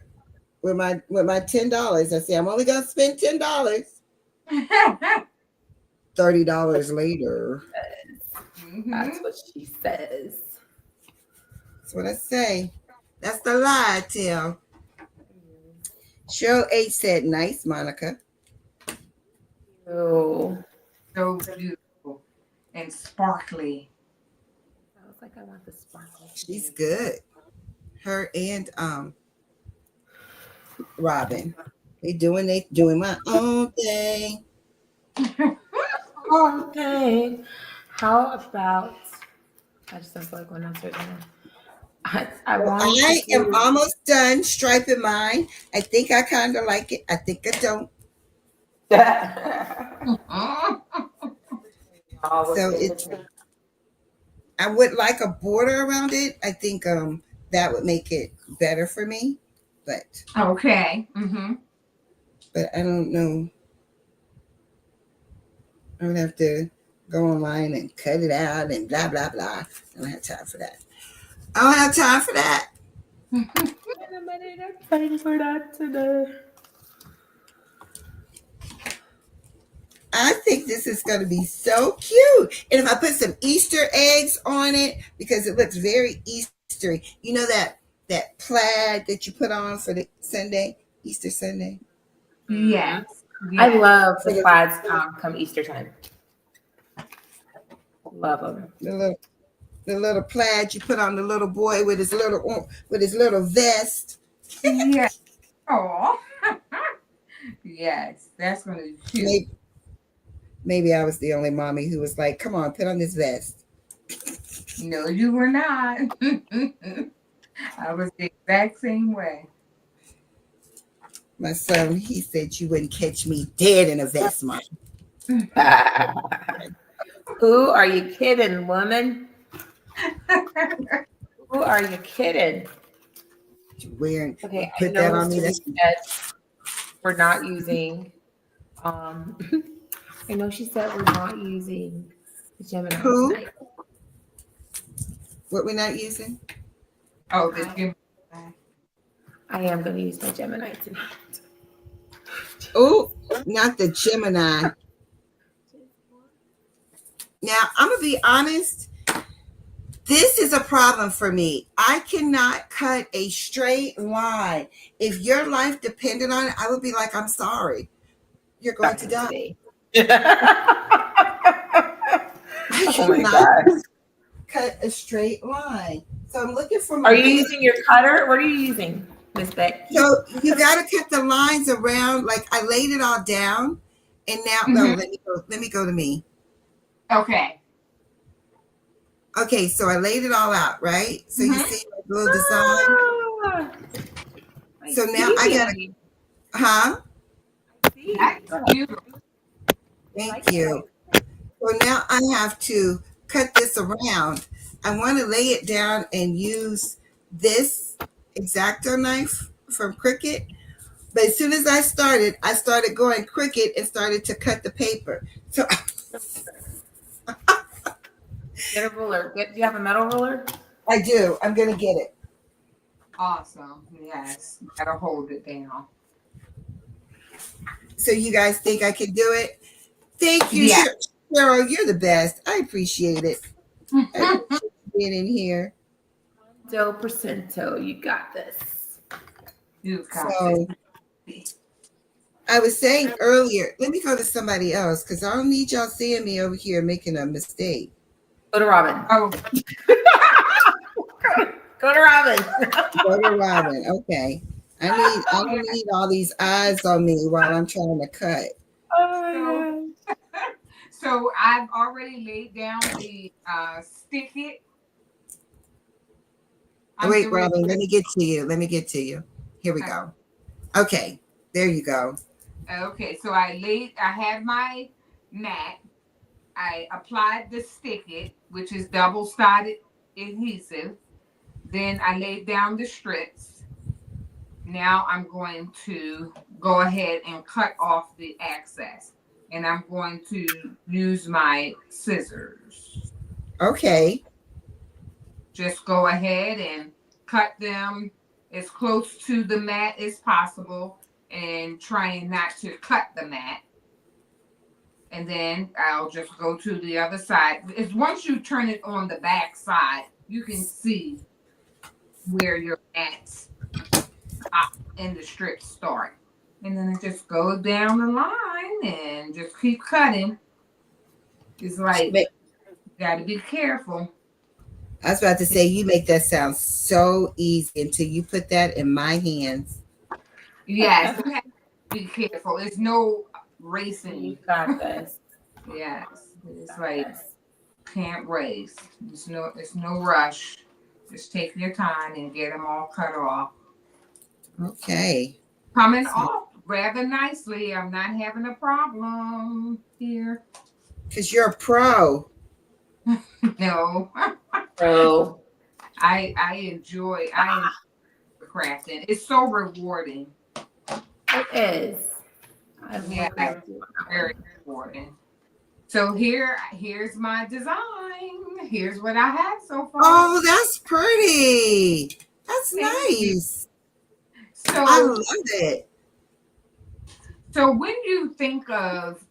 with my $10. I say I'm only gonna spend $10. $30 later. That's Mhm. what she says. That's what I say. That's the lie I tell. Cheryl H said, nice, Monica. Oh, So beautiful and sparkly. I was like, I want the sparkle She's today. good. Her and Robin. They doing my own thing. Okay. How about I just don't feel like going downstairs right now. I Well, wanted to I am do almost done striping mine. I think I kind of like it. I think I don't. Y'all, what's So in it's between? I would like a border around it. I think that would make it better for me. But Okay. Mm-hmm. but I don't know. I would have to go online and cut it out and blah blah blah. I don't have time for that. I don't have time for that. I'm fighting for that today. I think this is going to be so cute. And if I put some Easter eggs on it, because it looks very Eastery. You know that plaid that you put on for the Sunday, Easter Sunday? Mhm. Yes. I Yes. love For the plaids come Easter time. Love them. the little plaid you put on the little boy with his little vest. Yes. Oh. Yes. That's gonna be cute. Maybe, maybe I was the only mommy who was like, "Come on, put on this vest." No, you were not. I was the exact same way. My son, he said you wouldn't catch me dead in a vest, mom. Who are you kidding, woman? Who are you kidding? Wearing Okay, I put that know on me. she That's said we're not using um I know she said we're not using the Gemini who? tonight. What we're not using? Oh, the I gym. I am gonna use my Gemini tonight. Oh, not the Gemini. Now, I'm going to be honest. This is a problem for me. I cannot cut a straight line. If your life depended on it, I would be like, I'm sorry. You're going to die. I Oh my cannot gosh. cut a straight line. So I'm looking for Are you mobility. using your cutter? What are you using, Miss Becky? So you got to cut the lines around. Like I laid it all down. And now, no, Hmm. let me go to me. Okay. Okay, so I laid it all out, right? So you Hmm. see my little design. Ah, I So now I got to, see. huh? I see. That's beautiful. I Thank like it. you. So now I have to cut this around. I want to lay it down and use this X-Acto knife from Cricut. But as soon as I started going Cricut and started to cut the paper. So Get a ruler. Do you have a metal ruler? I do. I'm going to get it. Awesome. Yes. Gotta hold it down. So you guys think I can do it? Thank you, Yeah. Cheryl. You're the best. I appreciate it. I appreciate you being in here. Del Percento, you got this. You've got this. So I was saying earlier, let me go to somebody else because I don't need y'all seeing me over here making a mistake. Go to Robin. Oh, Go to Robin. Go to Robin. Okay. I don't need all these eyes on me while I'm trying to cut. so, Oh, so I've already laid down the stick it. I'm Wait, getting ready. Robin, let me get to you. Let me get to you. Here we Okay. go. Okay. There you go. Okay, so I had my mat. I applied the stick it, which is double-sided adhesive. Then I laid down the strips. Now I'm going to go ahead and cut off the excess. And I'm going to use my scissors. Okay. Just go ahead and cut them as close to the mat as possible and trying not to cut the mat. And then I'll just go to the other side. It's once you turn it on the back side, you can see where your mats and the strips start. And then it just goes down the line and just keep cutting. It's like you gotta be careful. I was about to say, you make that sound so easy until you put that in my hands. Yes, you have to be careful. It's no racing. You got this. Yes. It's Got like this. can't race. It's no rush. Just take your time and get them all cut off. Okay. Coming So, off rather nicely. I'm not having a problem here. because you're a pro. No. So I enjoy crafting. It's so rewarding. it is. I will Yeah, agree with you on that very one. rewarding. So here's my design. Here's what I have so far. Oh, that's pretty. That's Thank you. nice. I So love it. so when you think of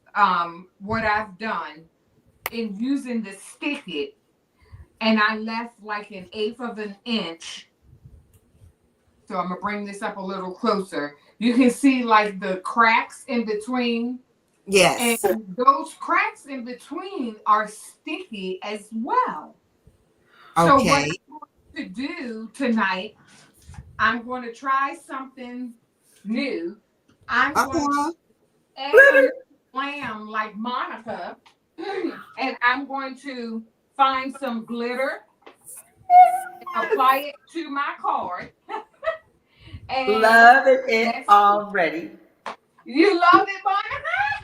what I've done in using the stick it, and I left like an eighth of an inch. So I'm gonna bring this up a little closer. You can see like the cracks in between. And Yes. those cracks in between are sticky as well. So what Okay. I'm going to do tonight, I'm going to try something new. I'm going to Uh-huh. add a little glam like Monica, and I'm going to find some glitter and apply it to my card. And Loving it that's already. you love it, Monica?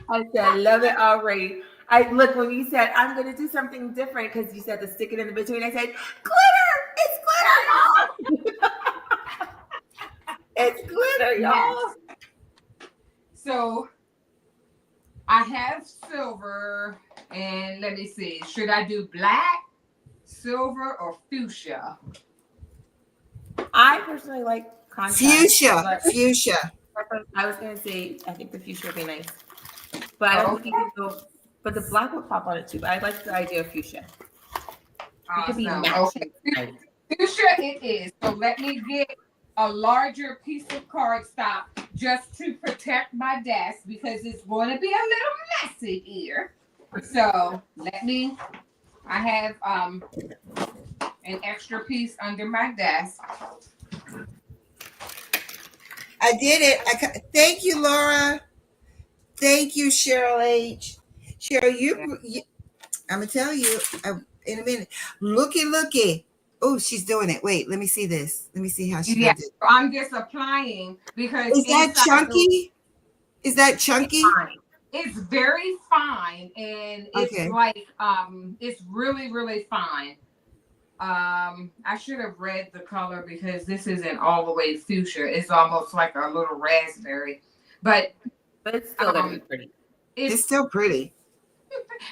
I said, love it already. I look when you said I'm gonna do something different because you said to stick it in the between. I said, glitter! It's glitter, y'all! It's glitter, y'all. Yes. So I have silver, and let me see. Should I do black, silver, or fuchsia? I personally like contrast. Fuchsia. But Fuchsia. I was gonna say I think the fuchsia would be nice. But I don't think you can go. But the black would pop on it too. But I like the idea of fuchsia. It could be Awesome. matching. Okay. Fuchsia it is. So let me get a larger piece of cardstock just to protect my desk because it's going to be a little messy here. So I have an extra piece under my desk. I did it. Thank you, Laura. Thank you, Cheryl H. Cheryl, I'm going to tell you in a minute. Looky. Oh, she's doing it. Wait, let me see this. Let me see how she's Yeah, going to do it. so I'm just applying because Is that chunky? Is that chunky? it's very fine and it's Okay. like it's really really fine. I should have read the color because this isn't all the way fuchsia. It's almost like a little raspberry, but it's still gonna be pretty. It's still pretty.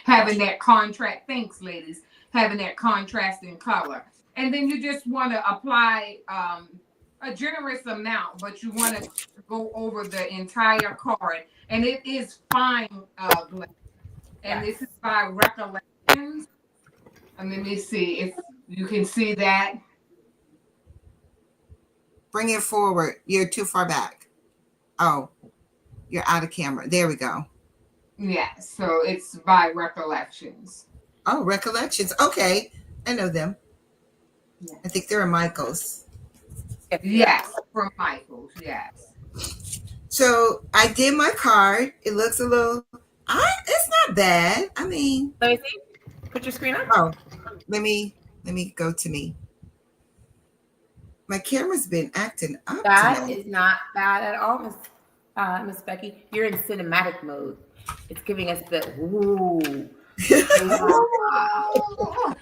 Having that contrast. Thanks, ladies. Having that contrasting color, and then you just want to apply a generous amount, but you want to go over the entire card, and it is fine glitter. And this is by Recollections. And let me see if you can see that. Bring it forward. You're too far back. Oh, you're out of camera. There we go. Yeah, so it's by Recollections. Oh, Recollections. Okay. I know them. Yes. I think they're Michael's. Yes, from Michael's. Yes. So I did my card. It looks a little. It's not bad. I mean, let me see. Put your screen up. Oh, let me go to me. My camera's been acting up. That tonight. is not bad at all, Miss Miss Becky, you're in cinematic mode. It's giving us the ooh. Oh,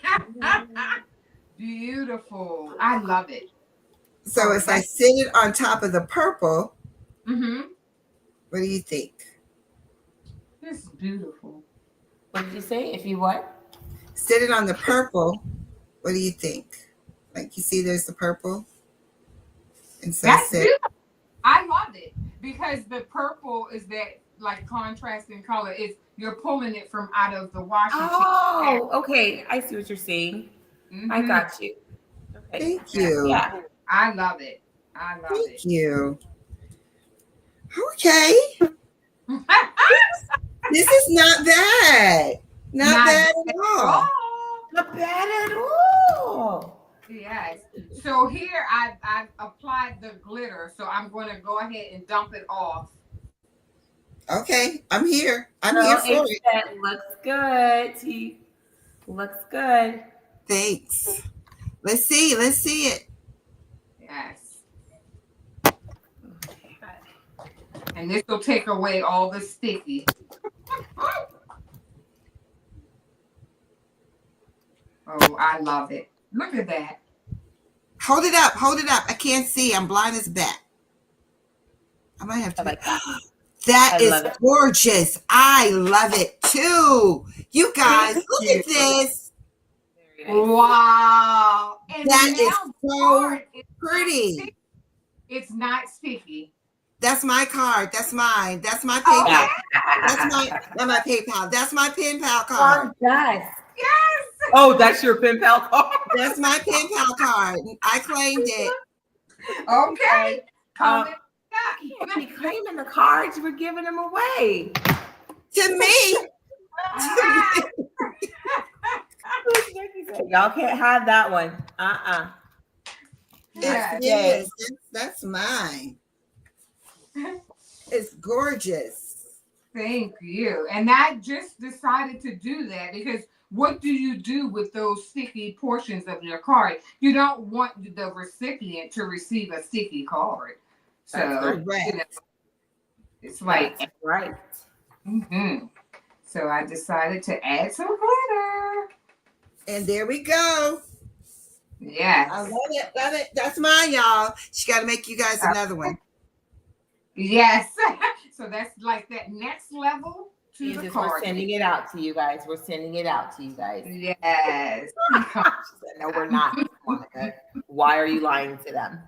beautiful. I love it. So if I sit it on top of the purple, Mm-hmm. what do you think? This is beautiful. What did you say? If you what? Sit it on the purple, what do you think? Like you see there's the purple? And so That's sit. beautiful. I love it because the purple is that like contrasting color. It's you're pulling it from out of the washing machine. Oh, okay. I see what you're saying. I Mm-hmm. got you. Okay. Thank you. Yeah. I love it. I love Thank you. Okay. This is not bad. Not bad at all. Not bad at all. Yes. So here I've applied the glitter. So I'm going to go ahead and dump it off. Okay, I'm here. I'm Girl, here for it. That looks good. T. Looks good. Thanks. Let's see. Let's see it. Yes. And this will take away all the sticky. Oh, I love it. Look at that. Hold it up. Hold it up. I can't see. I'm blind as a bat. I might have to. I like that. That is gorgeous. I love it too. You guys, look at this. Wow. And that is so pretty. It's not sticky. That's my card. That's mine. That's my PayPal. Okay. That's my PayPal. That's my pen pal card. Oh, yes. Yes. Oh, that's your pen pal card. That's my pen pal card. I claimed it. Okay. You can't be claiming the cards. We're giving them away. To me. Y'all can't have that one. Yes. That's mine. It's gorgeous. Thank you. And I just decided to do that because what do you do with those sticky portions of your card? You don't want the recipient to receive a sticky card. So you know, it's like right. Mm-hmm. So I decided to add some glitter. And there we go. Yes. I love it. Love it. That's mine, y'all. She got to make you guys another one. Yes. So that's like that next level to the card. We're sending it out to you guys. We're sending it out to you guys. Yes. She said, no, we're not, Monica. Why are you lying to them?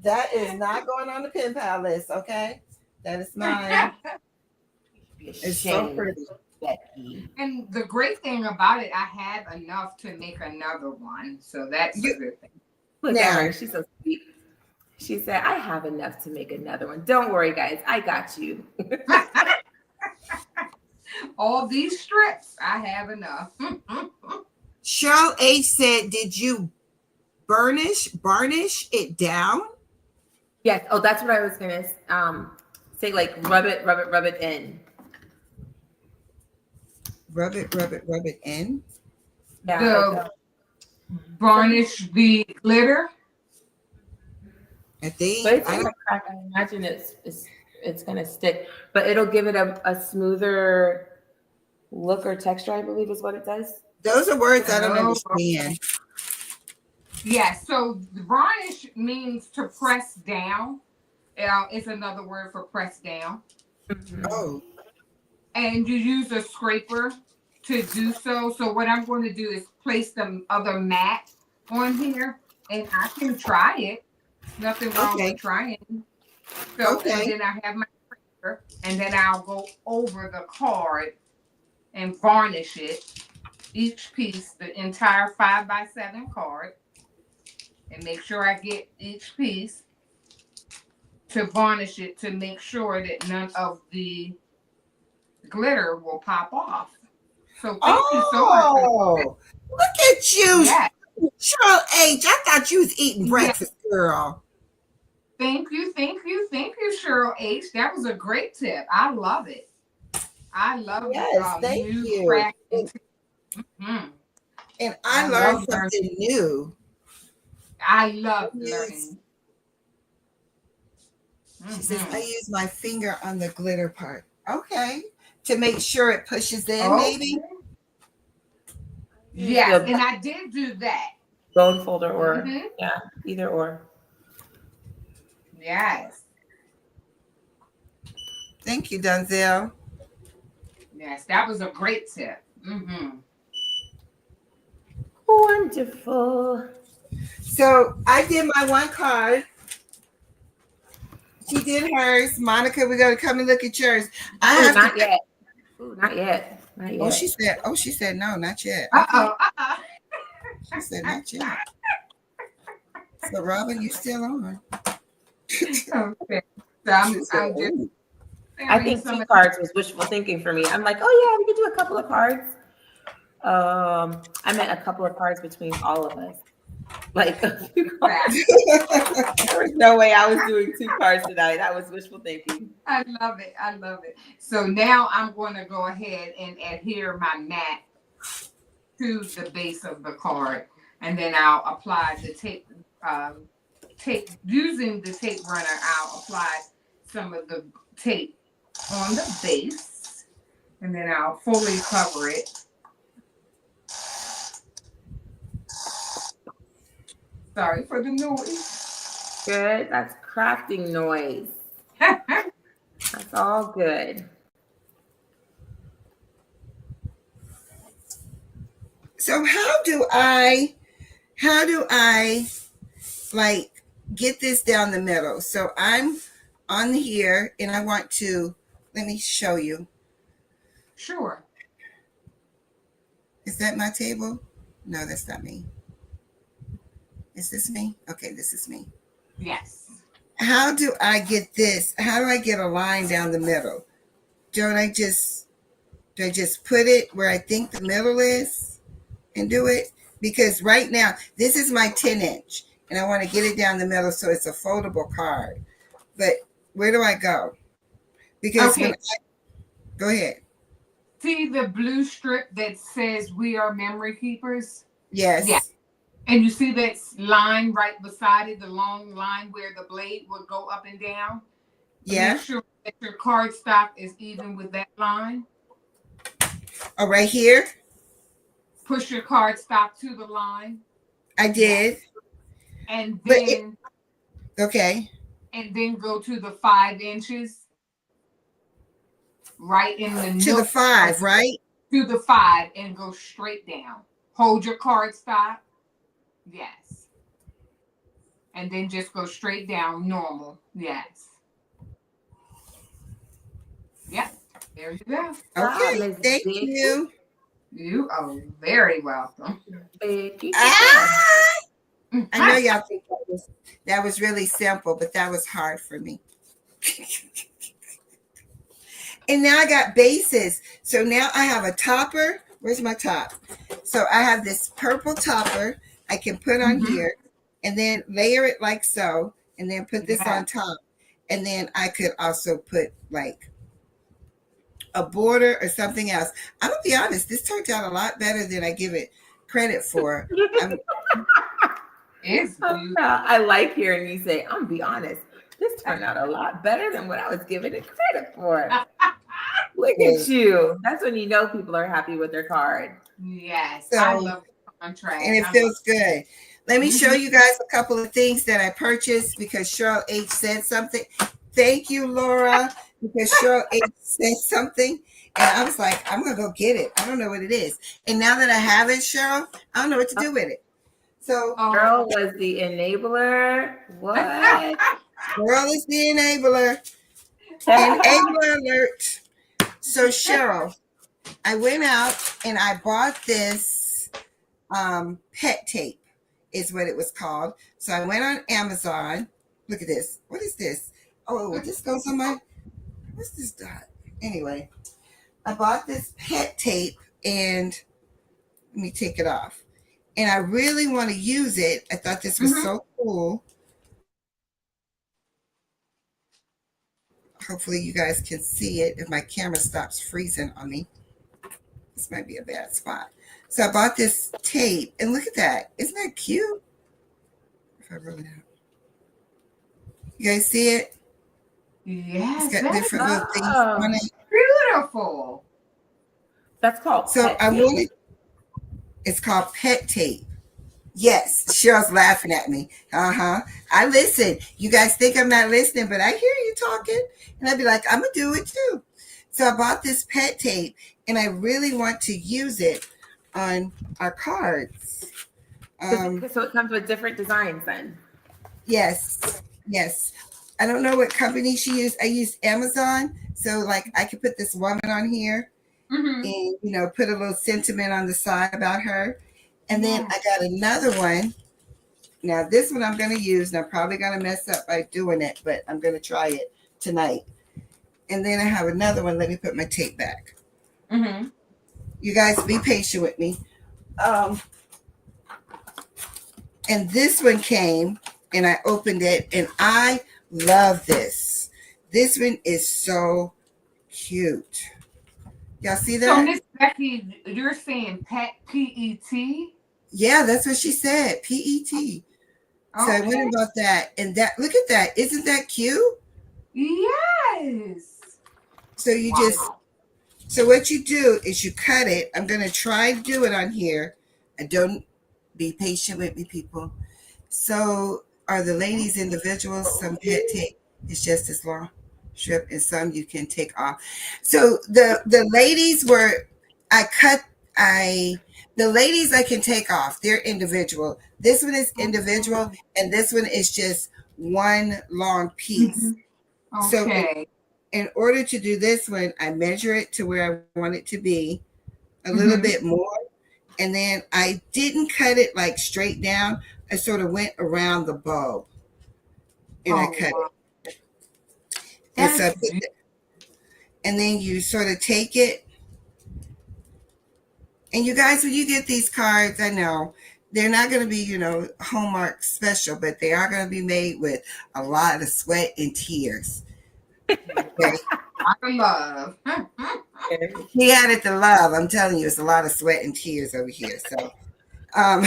That is not going on the pen pal list, okay? That is mine. It's so pretty. Becky. And the great thing about it, I have enough to make another one. So that's a good thing. Look at her. She's so sweet. She said, I have enough to make another one. Don't worry, guys. I got you. All these strips, I have enough. Cheryl H said, did you varnish it down? Yes. Oh, that's what I was going to say. Like, rub it in. Rub it in. Yeah. Varnish the glitter. I think. But it's gonna crack. I imagine it's gonna stick, but it'll give it a smoother look or texture. I believe is what it does. Those are words I don't understand. Yes. So varnish means to press down. It's another word for press down. Mm-hmm. Oh. And you use a scraper to do so. So what I'm going to do is place the other mat on here, and I can try it. Nothing wrong with trying. So and then I have my scraper, and then I'll go over the card and varnish it, each piece, the entire 5x7 card, and make sure I get each piece to varnish it to make sure that none of the glitter will pop off. So thank you so much. Look at you, yes. Cheryl H. I thought you was eating breakfast, girl. Thank you, Cheryl H. That was a great tip. I love it. I love thank you. Mm-hmm. And I learned something new. I love Use, learning. she says, I Hmm. use my finger on the glitter part. Okay. To make sure it pushes in, Oh, maybe. Use yes, the and I did do that. bone folder or Hmm. yeah, either or. Yes, Thank you, Donzel. yes, that was a great tip. Hmm. Wonderful. So I did my one card. She did hers. Monica, we're gonna come and look at yours. I Oh, have to. not yet. Ooh, not yet. Not Oh, she yet. said. Oh, she said no, not yet. Uh Okay, oh. Uh she said not yet. So Robin, you still on? oh. Okay. So She said, I'm just "Ooh." I sharing think some two of cards was wishful thinking for me. I'm like, oh yeah, we could do a couple of cards. I meant a couple of cards between all of us. Like a few cards. that. There was no way I was doing two cards tonight. That was wishful thinking. I love it. I love it. So now I'm going to go ahead and adhere my mat to the base of the card, and then I'll apply the tape. Tape using the tape runner. I'll apply some of the tape on the base, and then I'll fully cover it. Sorry for the noise. Good. That's crafting noise. That's all good. So how do I like get this down the middle? So I'm on here and I want to, let me show you. Sure. Is that my table? No, that's not me. Is this me? Okay, this is me. Yes. How do I get this? How do I get a line down the middle? Don't I just do I just put it where I think the middle is and do it? Because right now, this is my 10-inch and I want to get it down the middle so it's a foldable card. But where do I go? Because when Okay. I go ahead. See the blue strip that says "We are memory keepers." Yeah. Yes. And you see that line right beside it, the long line where the blade would go up and down. Make Yeah. sure that your cardstock is even with that line. Oh, right here. Push your cardstock to the line. I did. Yes. And But it, then okay. go to the 5 inches right in the To the nook of 5, right? to the 5 and go straight down. Hold your cardstock. Yes. And then just go straight down normal. Yes. Yep. There you go. Job, Okay. Miss Thank Vicky. you. You are very welcome. Vicky. Ah! I know y'all think that was really simple, but that was hard for me. And now I got bases. So now I have a topper. Where's my top? So I have this purple topper I can put on Mhm. here and then layer it like so and then put this Yeah. on top. And then I could also put like a border or something else. I'm gonna be honest, this turned out a lot better than I give it credit for. I'm It's beautiful. I like hearing you say, I'm gonna be honest, this turned out a lot better than what I was giving it credit for. Look at you. That's when you know people are happy with their card. Yes, I so love the contrast. and it I love feels good. Let me show Mhm. you guys a couple of things that I purchased because Cheryl H said something. Thank you, Laura, because Cheryl H said something. And I was like, I'm going to go get it. I don't know what it is. And now that I have it, Cheryl, I don't know what to do with it. So, Oh. Girl was the enabler. What? girl is the enabler. Enabler alert. So, Cheryl, I went out and I bought this pet tape is what it was called. So I went on Amazon. Look at this. What is this? Oh, this goes on my, what's this dot? Anyway, I bought this pet tape and let me take it off. And I really want to use it. I thought this was Mhm. so cool. Hopefully you guys can see it if my camera stops freezing on me. This might be a bad spot. So I bought this tape and look at that. Isn't that cute? I roll it out. You guys see it? It's Yes, got that is different little things on Oh, it. beautiful. that's called So pet I tape. wanted, it's called pet tape. Yes, Cheryl's laughing at me. Uh-huh. I listen. You guys think I'm not listening, but I hear you talking. And I'd be like, I'm going to do it too. So I bought this pet tape, and I really want to use it on our cards. So it comes with different designs then. Yes, yes. I don't know what company she used. I used Amazon. So, like, I could put this woman on here Mm-hmm. and, put a little sentiment on the side about her. And then Yeah. I got another one. Now, this one I'm going to use, and I'm probably going to mess up by doing it, but I'm going to try it tonight. And then I have another one. Let me put my tape back. Mm-hmm. You guys be patient with me. Um, and this one came, and I opened it, and I love this. This one is so cute. Y'all see So, that? Miss Becky, you're saying pet PET? Yeah, that's what she said. PET. So I went Okay. and bought that, and that, look at that. Isn't that cute? Yes. So you just Wow. So what you do is you cut it. I'm going to try to do it on here. I don't Be patient with me, people. So are the ladies individuals? Some pet tape is just as long strip, and some you can take off. So the ladies were I cut I the ladies I can take off. They're individual. This one is individual, and this one is just one long piece. So Okay. in order to do this one, I measure it to where I want it to be, a little Mm-hmm. bit more. And then I didn't cut it like straight down. I sort of went around the bulb and I Oh, cut wow. it. And so I That's put the, and then you sort of take it. And you guys, when you get these cards, I know they're not going to be, Hallmark special, but they are going to be made with a lot of sweat and tears. Okay. I love. He added the love. I'm telling you, it's a lot of sweat and tears over here. So, um,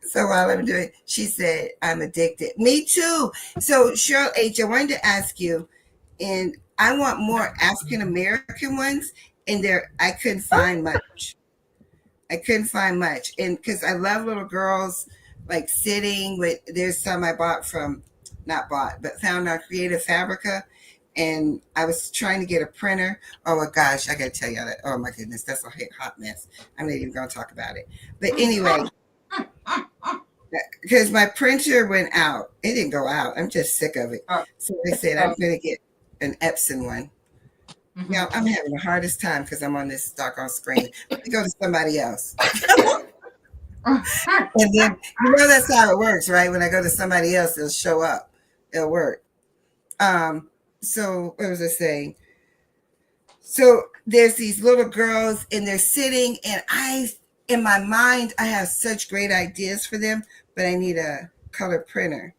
so while I'm doing, she said, I'm addicted. Me too. So, Cheryl H., I wanted to ask you, and I want more African American ones, and there I couldn't find much. I couldn't find much. And because I love little girls like sitting with, there's some I bought from, not bought, but found on Creative Fabrica. And I was trying to get a printer. Oh my gosh, I gotta tell you that. Oh my goodness, that's a hot mess. I'm not even gonna talk about it. But anyway, because my printer went out. It didn't go out. I'm just sick of it. So I said I'm gonna get an Epson one. Yeah, I'm having the hardest time because I'm on this doggone screen. Let me go to somebody else. And then that's how it works, right? When I go to somebody else, it'll show up. It'll work. So what was I saying? So there's these little girls and they're sitting, and in my mind, I have such great ideas for them, but I need a color printer.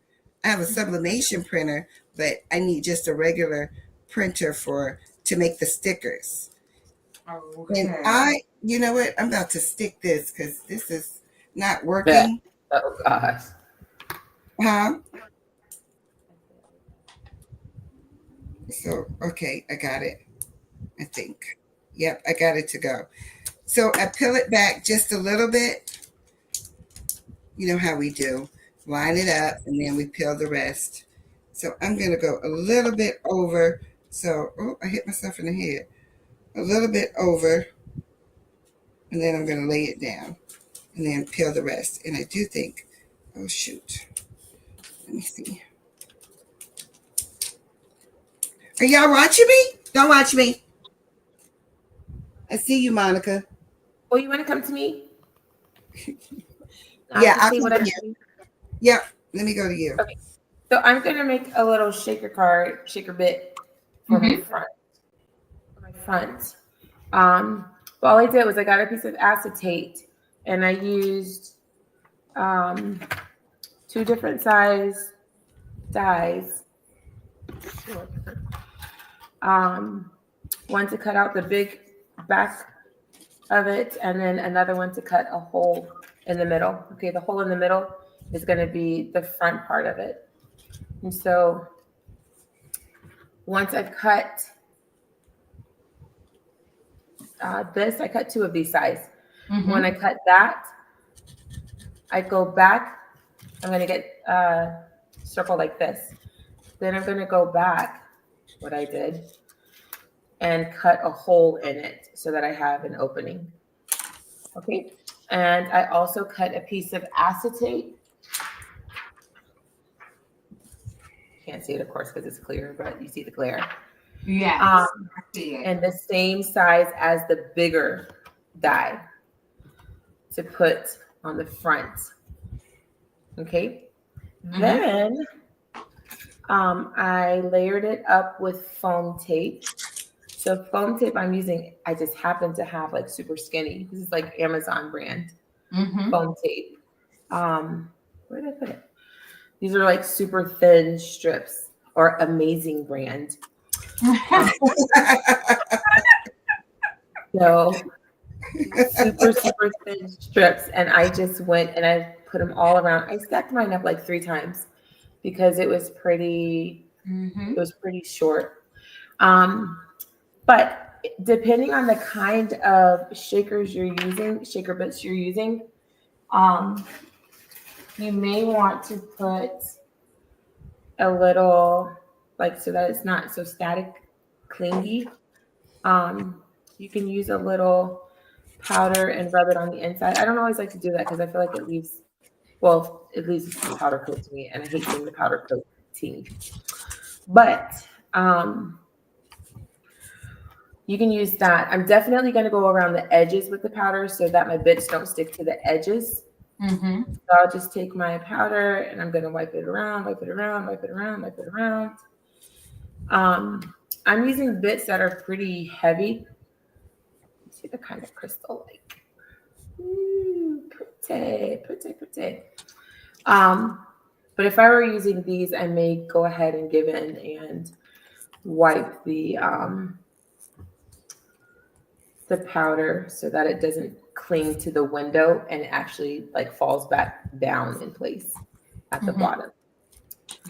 I have a sublimation printer, but I need just a regular printer to make the stickers. And Okay. you know what? I'm about to stick this because this is not Yeah. working. Oh gosh. Huh? So, okay, I got it. I think. Yep, I got it to go. So I peel it back just a little bit. You know how we do. Line it up and then we peel the rest. So I'm going to go a little bit over. So, oh, I hit myself in the head. A little bit over. And then I'm going to lay it down and then peel the rest. And I do think, oh, shoot. Let me see. Are y'all watching me? Don't watch me. I see you, Monica. Oh, you want to come to me? I Yeah, can I'll see what come I'm to you. doing. Yep. Let me go to you. Okay. So I'm gonna make a little shaker bit for my Mm-hmm. front. For my front. But all I did was I got a piece of acetate and I used two different size dies. One to cut out the big back of it, and then another one to cut a hole in the middle. Okay, the hole in the middle is going to be the front part of it. And so once I've cut this, I cut 2 of these size. When I cut that, I go back. I'm going to get a circle like this. Then I'm going to go back, what I did, and cut a hole in it so that I have an opening. Okay. And I also cut a piece of acetate. Can't see it, of course, because it's clear, but you see the glare. Yes, I see it. And the same size as the bigger die to put on the front. Okay. Then I layered it up with foam tape. So foam tape I'm using, I just happen to have like super skinny. This is like Amazon brand foam tape. Where did I put it? These are like super thin strips, or Amazing brand. So super thin strips, and I just went and I put them all around. I stacked mine up like 3 times because it was pretty. It was pretty short. But depending on the kind of shakers you're using, shaker bits you're using, you may want to put a little, like, so that it's not so static, clingy. You can use a little powder and rub it on the inside. I don't always like to do that because I feel like it leaves the powder coat to me, and I hate seeing the powder coating. But you can use that. I'm definitely going to go around the edges with the powder so that my bits don't stick to the edges. So I'll just take my powder and I'm going to wipe it around, wipe it around, wipe it around, wipe it around. I'm using bits that are pretty heavy. See the kind of crystal like. Ooh, pretty. But if I were using these, I may go ahead and give in and wipe the powder so that it doesn't cling to the window and it actually like falls back down in place at the bottom.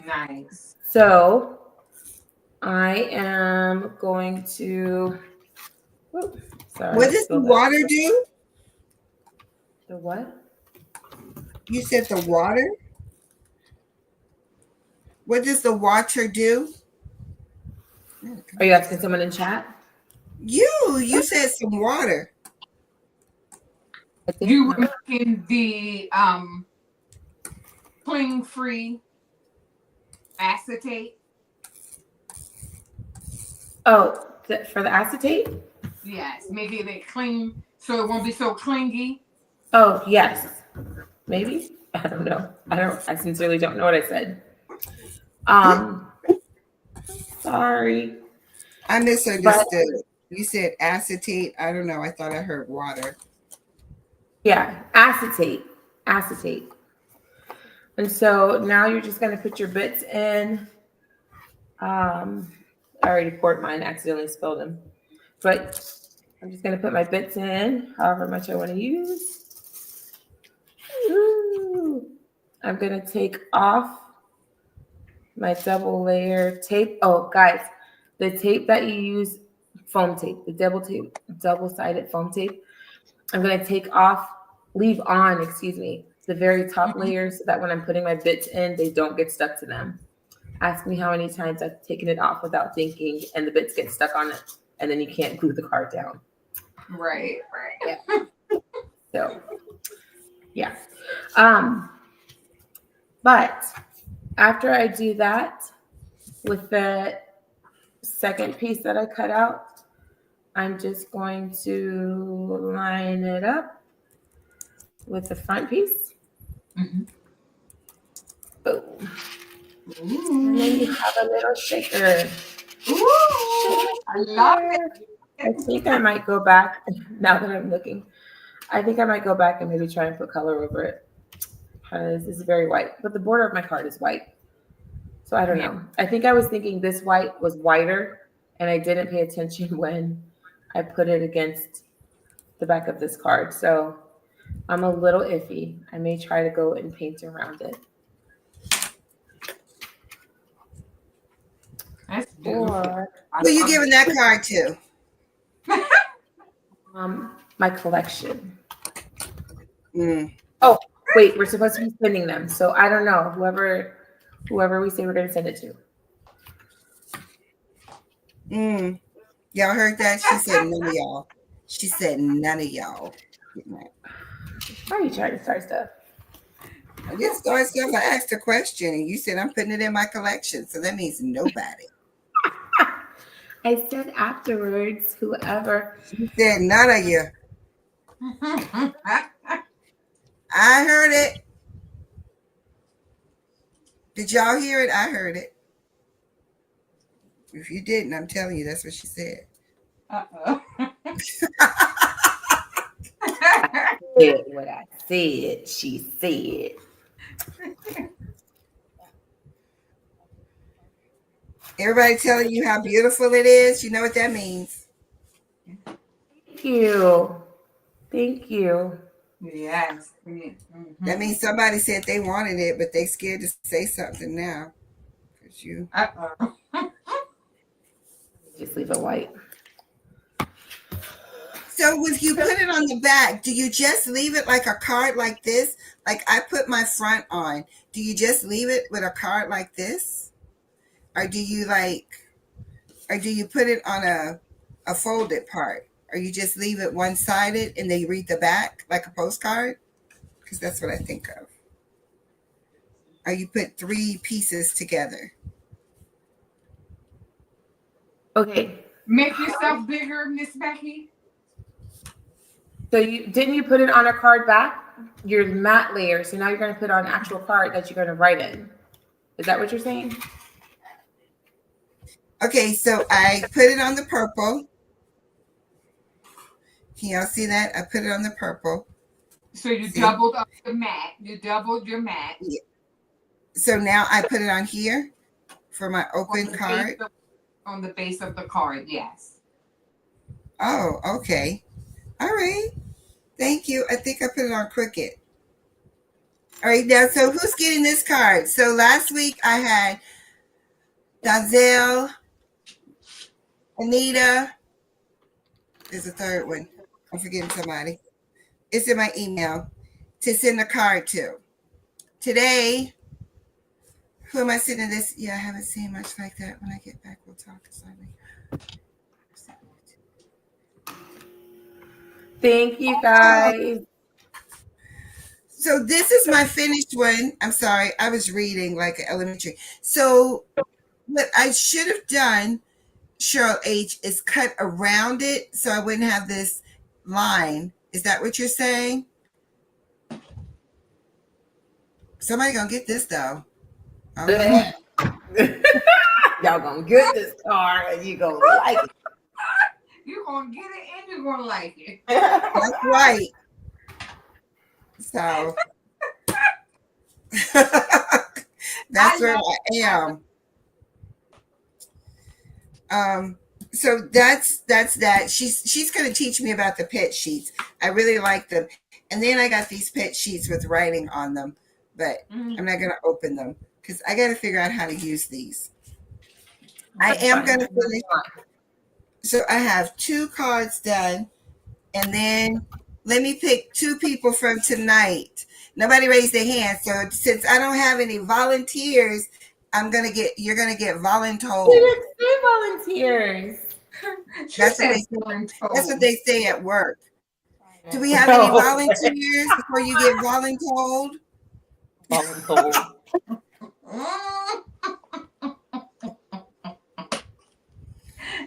Nice. So I am going to. Sorry, what does the water do? The what? You said the water? What does the water do? Are you asking someone in chat? You said some water. You were making the cling-free acetate. Oh, for the acetate? Yes, maybe they cling so it won't be so clingy. Oh, yes. Maybe. I don't know. I sincerely don't know what I said. Sorry. I misunderstood. You said acetate. I don't know. I thought I heard water. Yeah, acetate. And so now you're just going to put your bits in. I already poured mine, accidentally spilled them. But I'm just going to put my bits in, however much I want to use. Ooh. I'm going to take off my double layer tape. Oh, guys, the tape that you use, foam tape, the double-sided foam tape, I'm going to leave on the very top layer so that when I'm putting my bits in, they don't get stuck to them. Ask me how many times I've taken it off without thinking and the bits get stuck on it and then you can't glue the card down. Right. Yeah. So, yeah. But after I do that with the second piece that I cut out, I'm just going to line it up with the front piece. Boom. And then you have a little shaker. Ooh, I love it. I think I might go back now that I'm looking. I think I might go back and maybe try and put color over it because it's very white. But the border of my card is white. So I don't know. I think I was thinking this white was whiter and I didn't pay attention when I put it against the back of this card. So I'm a little iffy. I may try to go and paint around it. That's beautiful. Or Who you giving that card to? my collection. Mm. Oh, wait, we're supposed to be sending them. So I don't know. Whoever we say we're gonna send it to. Mm. Y'all heard that? She said none of y'all. She said none of y'all. Why are you trying to start stuff? I didn't start stuff. I asked a question and you said I'm putting it in my collection. So that means nobody. I said afterwards, whoever. She said none of you. I heard it. Did y'all hear it? I heard it. If you didn't, I'm telling you, that's what she said. Uh-oh. Said what I said. She said. Everybody telling you how beautiful it is. You know what that means. Thank you. Thank you. Yes. Mm-hmm. That means somebody said they wanted it, but they scared to say something now. Cause you. Uh-oh. Just leave it white. So when you put it on the back, do you just leave it like a card like this? Like I put my front on. Do you just leave it with a card like this? Or do you put it on a folded part? Or you just leave it one-sided and they read the back like a postcard? Because that's what I think of. Or you put 3 pieces together. Okay. Make yourself bigger, Miss Becky. So you put it on a card back? Your matte layer. So now you're going to put on an actual card that you're going to write in. Is that what you're saying? Okay, so I put it on the purple. Can y'all see that? I put it on the purple. So you doubled up the mat. You doubled your mat. Yeah. So now I put it on here for my open card. On the base of the card, yes. Oh, okay. All right. Thank you. I think I put it on crooked. All right, now, so who's getting this card? So last week I had Donzel, Anita. There's a third one. I'm forgetting somebody. It's in my email to send a card to. Today, who am I sending this? Yeah, I haven't seen much like that. When I get back, we'll talk. Thank you, guys. So this is my finished one. I'm sorry. I was reading like elementary. So what I should have done, Cheryl H, is cut around it so I wouldn't have this line. Is that what you're saying? Somebody gonna get this though. Okay. Y'all gonna get this card and you gonna like it. You're gonna get it and you're gonna like it. That's right. So that's where I am. So that's that. She's gonna teach me about the pet sheets. I really like them. And then I got these pet sheets with writing on them, but I'm not gonna open them because I gotta figure out how to use these. I am gonna finish. So I have 2 cards done, and then let me pick 2 people from tonight. Nobody raised their hand, so since I don't have any volunteers, you're gonna get voluntold. You didn't say volunteers. That's what they say at work. Do we have any volunteers before you get voluntold? Voluntold.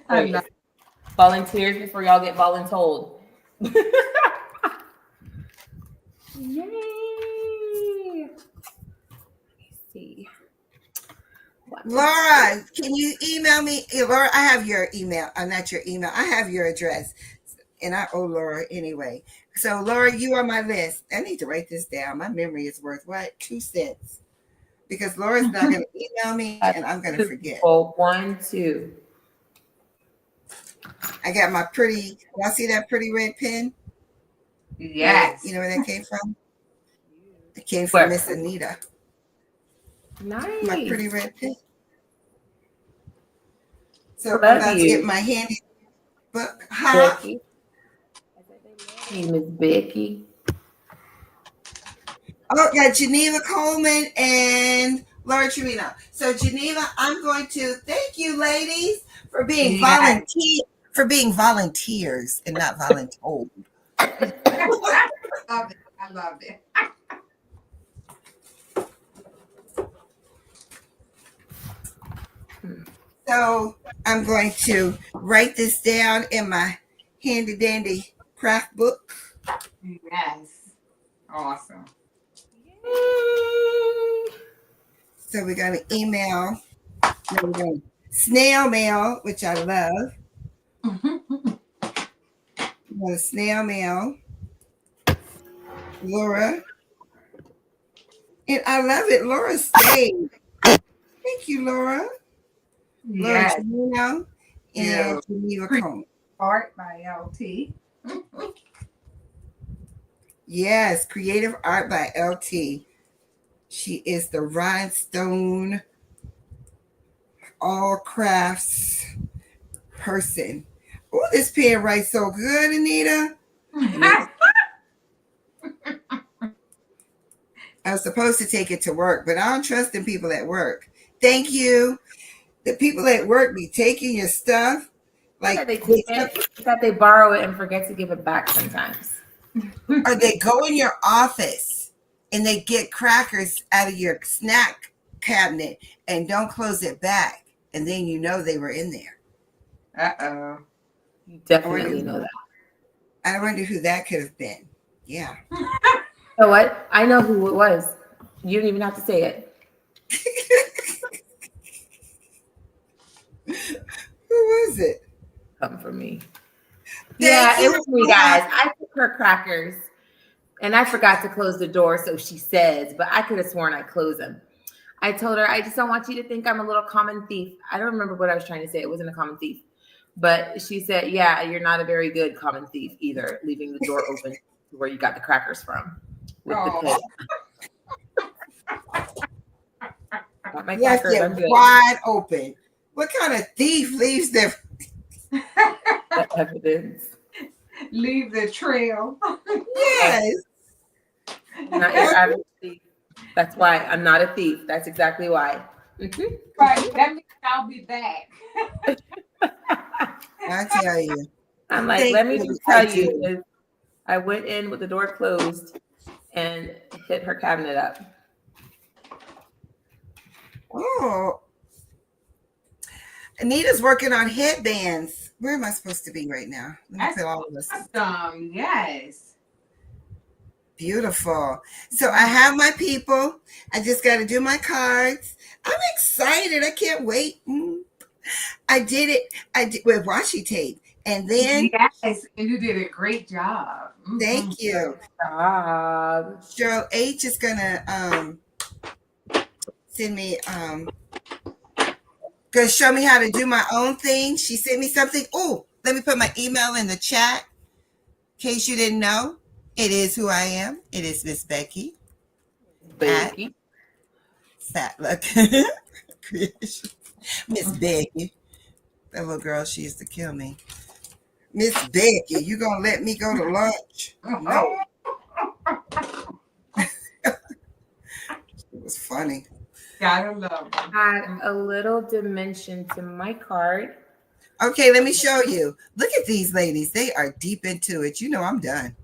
Wait, volunteers before y'all get voluntold. Yay! Let me see. Laura, can you email me? Laura, I have your email. Not your email. I have your address. And I owe Laura anyway. So, Laura, you are my list. I need to write this down. My memory is worth what? 2 cents. Because Laura's not going to email me and I'm going to forget. 1, 2. I got my pretty, y'all see that pretty red pen? Yes. You know where that came from? It came from Where? Miss Anita, my Nice. pretty red pen. So I'm Love about to get you, my handy book. Huh? Becky. I said they love you, Miss Becky. Oh, got Geneva Coleman and Laura Trevino. So Geneva, I'm going to thank you, ladies, for being Yes. volunteers and not voluntold. Love it. I love it. So I'm going to write this down in my handy dandy craft book. Yes. Awesome. Yay. So we're going to email, no, we're going to snail mail, which I love. We're going to snail mail Laura. And I love it. Laura stayed. Thank you, Laura. Laura Yes. Trevino and Yeah. Geneva Coleman. Art by LT. Yes, Creative Art by LT. She is the rhinestone all crafts person. Oh, this pen writes so good, Anita. I was supposed to take it to work, but I don't trust in people at work. Thank you. The people at work be taking your stuff. Not Like, that they take it, it's that they borrow it and forget to give it back sometimes. or they go in your office and they get crackers out of your snack cabinet and don't close it back. And then you know they were in there. Uh-oh. You definitely know that. I wonder who that could have been. Yeah. You know what? I know who it was. You don't even have to say it. Who was it? Come for me. Thank It you, was me, guys. I took her crackers and I forgot to close the door, so she says, but I could have sworn I closed them. I told her, I just don't want you to think I'm a little common thief. I don't remember what I was trying to say. It wasn't a common thief. But she said, yeah, you're not a very good common thief either, leaving the door open to where you got the crackers from. With the pit. Got my Yes, crackers, I'm they're good. wide open. What kind of thief leaves them? The evidence. Leave the trail. Yes. I'm not your average thief. That's why I'm not a thief. That's exactly why. Mhm. Right. That means I'll be back. I tell you. I'm like, Thank let me you. just I tell you, do. 'cause I went in with the door closed and hit her cabinet up. Oh. Anita's working on headbands. Where am I supposed to be right now? Let me That's put all of this. awesome. Yes. Beautiful. So I have my people. I just got to do my cards. I'm excited. I can't wait. I did it. I did with washi tape. And then, Yes. And you did a great job. thank you. Stop. Cheryl H is going to send me, going to show me how to do my own thing. She sent me something. Oh, let me put my email in the chat. In case you didn't know, it is who I am. It is Miss Becky. Becky. Fat Luck Creation. Miss Becky. That little girl, she used to kill me. Miss Becky, you gonna let me go to lunch? No. It was funny. Gotta love them. Add a little dimension to my card. Okay, let me show you. Look at these ladies. They are deep into it. You know I'm done.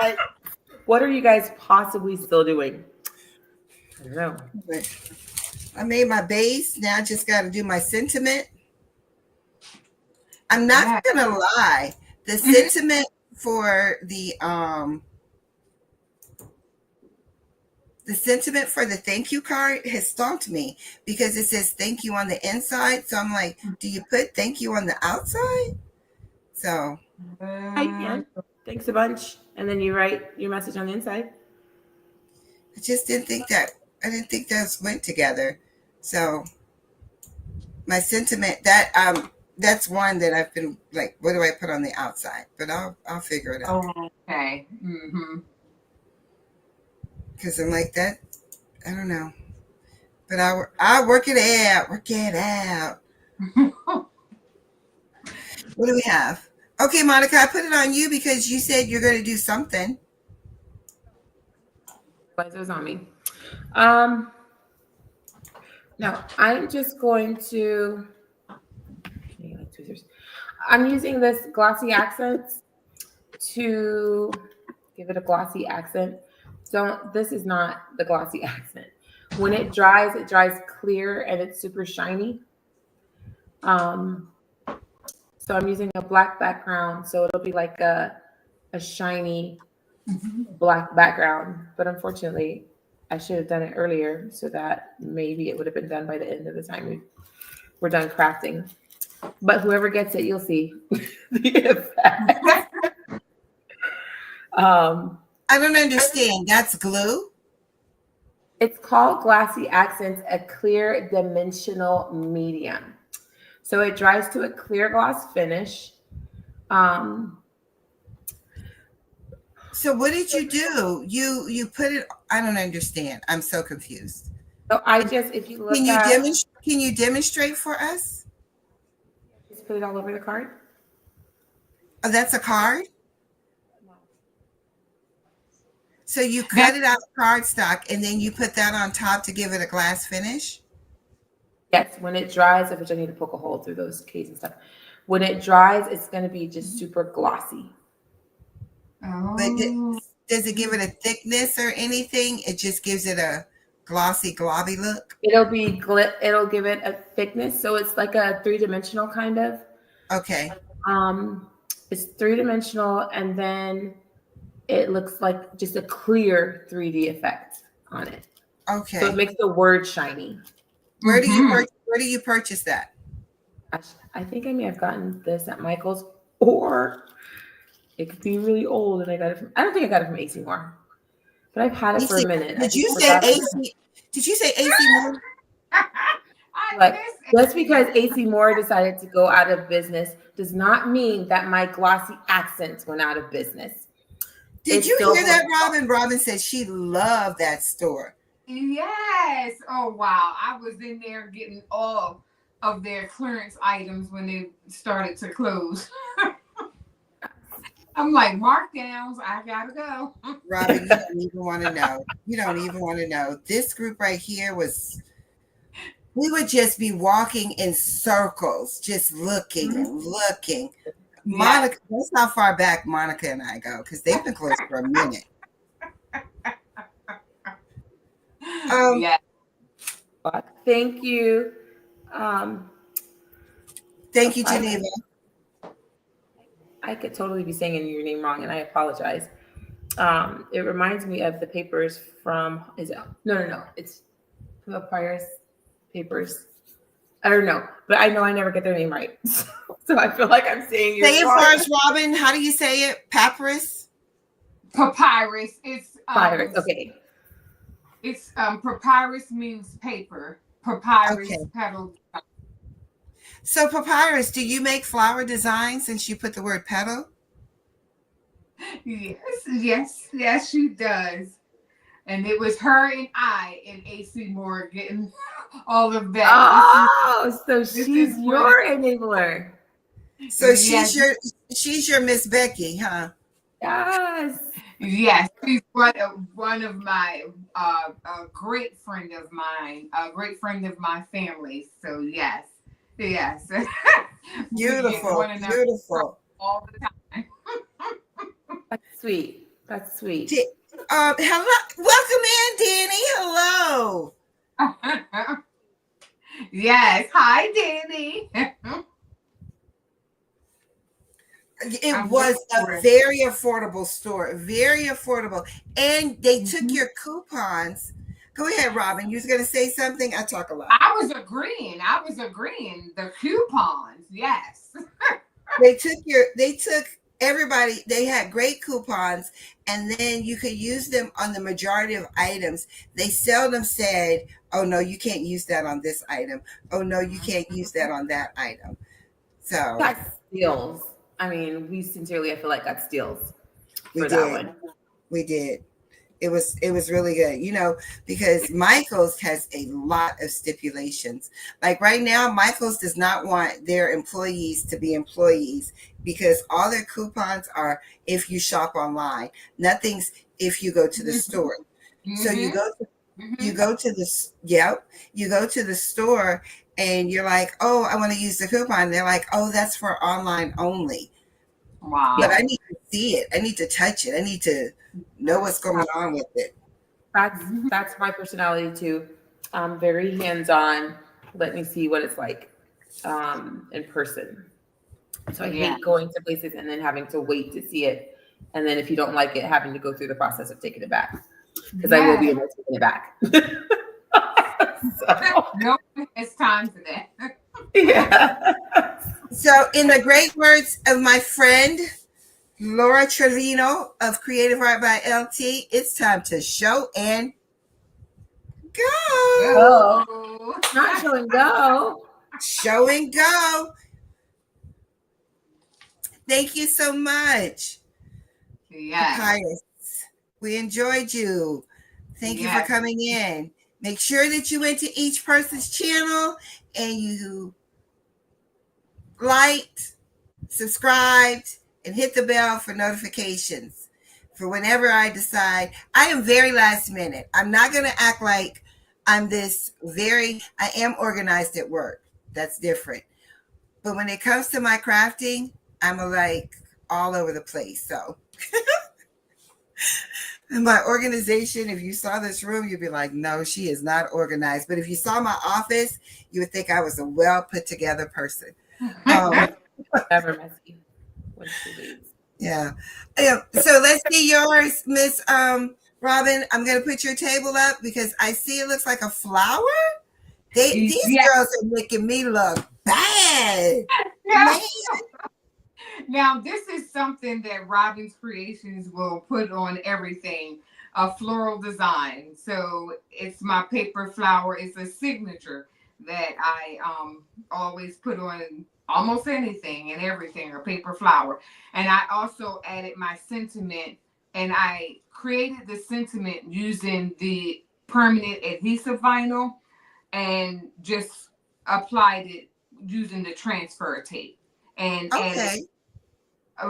Like, what are you guys possibly still doing? I don't know. I made my base. Now I just got to do my sentiment. I'm not gonna lie. The sentiment for the thank you card has stumped me because it says thank you on the inside. So I'm like, do you put thank you on the outside? So Thanks a bunch. And then you write your message on the inside. I just didn't think that. I didn't think those went together. So my sentiment that That's one that I've been like, what do I put on the outside? But I'll figure it out. Oh, okay. Mm-hmm. Because I'm like that. I don't know. But I work it out. Work it out. What do we have? Okay, Monica, I put it on you because you said you're going to do something. But it was on me. Um, no, I'm just going to. I'm using this glossy accents to give it a glossy accent. This is not the glossy accent. When it dries clear and it's super shiny. So I'm using a black background, so it'll be like a shiny black background. But unfortunately, I should have done it earlier so that maybe it would have been done by the end of the time we're done crafting. But whoever gets it, you'll see the effect. I don't understand. That's glue? It's called Glassy Accents, a clear dimensional medium. So it dries to a clear gloss finish. So what did you do? You put it. I don't understand. I'm so confused. So if you look Can you demonstrate for us? just put it all over the card. Oh, that's a card. So you cut it out of cardstock and then you put that on top to give it a glass finish? Yes, when it dries, which I need to poke a hole through those cases and stuff. When it dries, it's going to be just super glossy. But does it give it a thickness or anything? It just gives it a glossy, globby look? It'll give it a thickness. So it's like a 3-dimensional kind of. Okay. It's 3-dimensional, and then it looks like just a clear 3D effect on it. Okay. So it makes the word shiny. Where do you purchase that? I think I may have gotten this at Michael's, or it could be really old and I don't think I got it from AC Moore, but I've had it for a minute. Did you say AC Moore? But just because AC Moore decided to go out of business does not mean that my glossy accents went out of business. Did you hear that, Robin? Robin said she loved that store. Yes. Oh, wow. I was in there getting all of their clearance items when they started to close. I'm like, markdowns, I gotta go. Robin, you don't even want to know. You don't even want to know. This group right here we would just be walking in circles, just looking and looking. Monica, that's how far back Monica and I go, because they've been closed for a minute. Yeah. Thank you. Thank you, Geneva. I could totally be saying your name wrong, and I apologize. It reminds me of the papers from no. It's Papyrus Papers. I don't know, but I know I never get their name right, so I feel like I'm saying your. Say it for us, Robin. How do you say it? Papyrus. Papyrus. It's Papyrus. Okay. It's papyrus means paper. Papyrus petal. So Papyrus, do you make flower designs since you put the word petal? Yes, she does. And it was her and I in AC Moore getting all of that. Oh, so she's your enabler. So she's your Miss Becky, huh? Yes. Yes, she's one of my a great friend of mine, a great friend of my family. So yes. Beautiful. All the time. That's sweet. Hello. Welcome in, Danny. Hello. Yes. Hi, Danny. It was a very affordable store. Very affordable. And they took your coupons. Go ahead, Robin. You was going to say something? I talk a lot. I was agreeing. The coupons. Yes. They took everybody. They had great coupons, and then you could use them on the majority of items. They seldom said, oh, no, you can't use that on this item. Oh, no, you can't use that on that item. So Got steals. I mean, we sincerely, I feel like got steals we for that did. one. We did. It was really good, because Michael's has a lot of stipulations. Like right now, Michael's does not want their employees to be employees because all their coupons are if you shop online. Nothing's if you go to the store. So you Mm-hmm. go to you Mm-hmm. go to this yep, you go to the store and you're like, "Oh, I want to use the coupon." They're like, "Oh, that's for online only." But Yeah, I Wow. need to see it. I need to touch it. I need to know what's Yes. going on with it. that's my personality too. I'm very hands-on. Let me see what it's like in person. So I Yeah. hate going to places and then having to wait to see it. And then if you don't like it, having to go through the process of taking it back. Because I will be Yes. in there taking it back. So No one has time for that. yeah. So, in the great words of my friend Laura Trevino of Creative Art by LT, it's time to show and go. Oh, Go. not show and go. Show and go. Thank you so much, Yes. Papyrus. We enjoyed you. Thank you for Yes. coming in. Make sure that you went to each person's channel and you liked, subscribed, and hit the bell for notifications for whenever I decide. I am very last minute. I'm not going to act like I am organized at work. That's different. But when it comes to my crafting, I'm like all over the place. So, in my organization, if you saw this room, you'd be like, no, she is not organized. But if you saw my office, you would think I was a well put together person. Um, Never messy when she leaves. Yeah. Yeah. So let's see yours, Miss Robin. I'm gonna put your table up because I see it looks like a flower. These Yes. girls are making me look bad. Now, Man. now, this is something that Robin's Creations will put on everything. A floral design. So it's my paper flower. It's a signature that I always put on almost anything and everything, a paper flower. And I also added my sentiment, and I created the sentiment using the permanent adhesive vinyl and just applied it using the transfer tape and added Okay.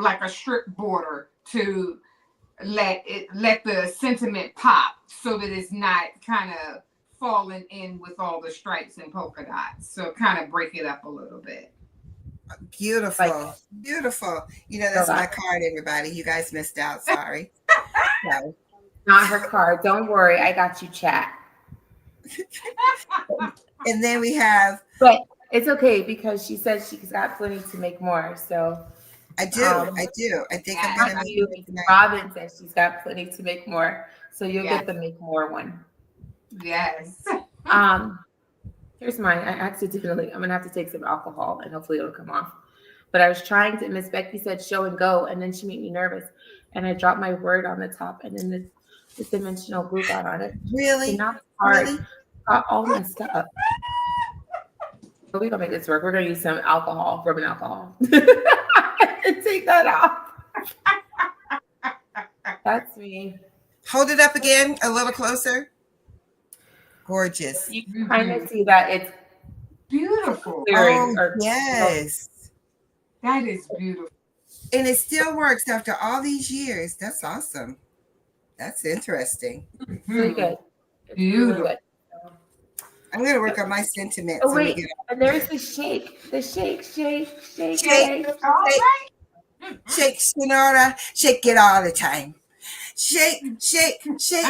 like a strip border to let the sentiment pop so that it's not kind of falling in with all the stripes and polka dots. So kind of break it up a little bit. Like, Beautiful. Beautiful. feel That's my that. card, everybody. You guys missed out. Sorry. So, Not her card. Don't worry. I got you, chat. and then we have But it's okay because she said she's got plenty to make more. So I do. um I do. I think I'm Yes, gonna not make you, it tonight. Robin says she's got plenty to make more. So you'll yes, get the make more one. yes. Um, here's mine. I accidentally, I'm gonna have to take some alcohol and hopefully it'll come off. But I was trying to, Miss Becky said show and go, and then she made me nervous. And I dropped my word on the top, and then the dimensional glue got on it. So Really? now it's Really? hard, got all messed up. But we're gonna make this work. We're gonna use some alcohol, rubbing alcohol. And take that off. That's me. Hold it up again a little closer. Gorgeous. You can kind Mhm. of see that it's Beautiful. clearing Oh, or yes. That is beautiful. And it still works after all these years. That's awesome. That's interesting. really Mhm. good. It's really Beautiful. good. I'm going to work on my sentiments Oh when we wait, get and there's the shake. The shake, shake, shake, shake, shake. All shake, right. shake, Sonora. Shake it all the time. Shake, shake, shake.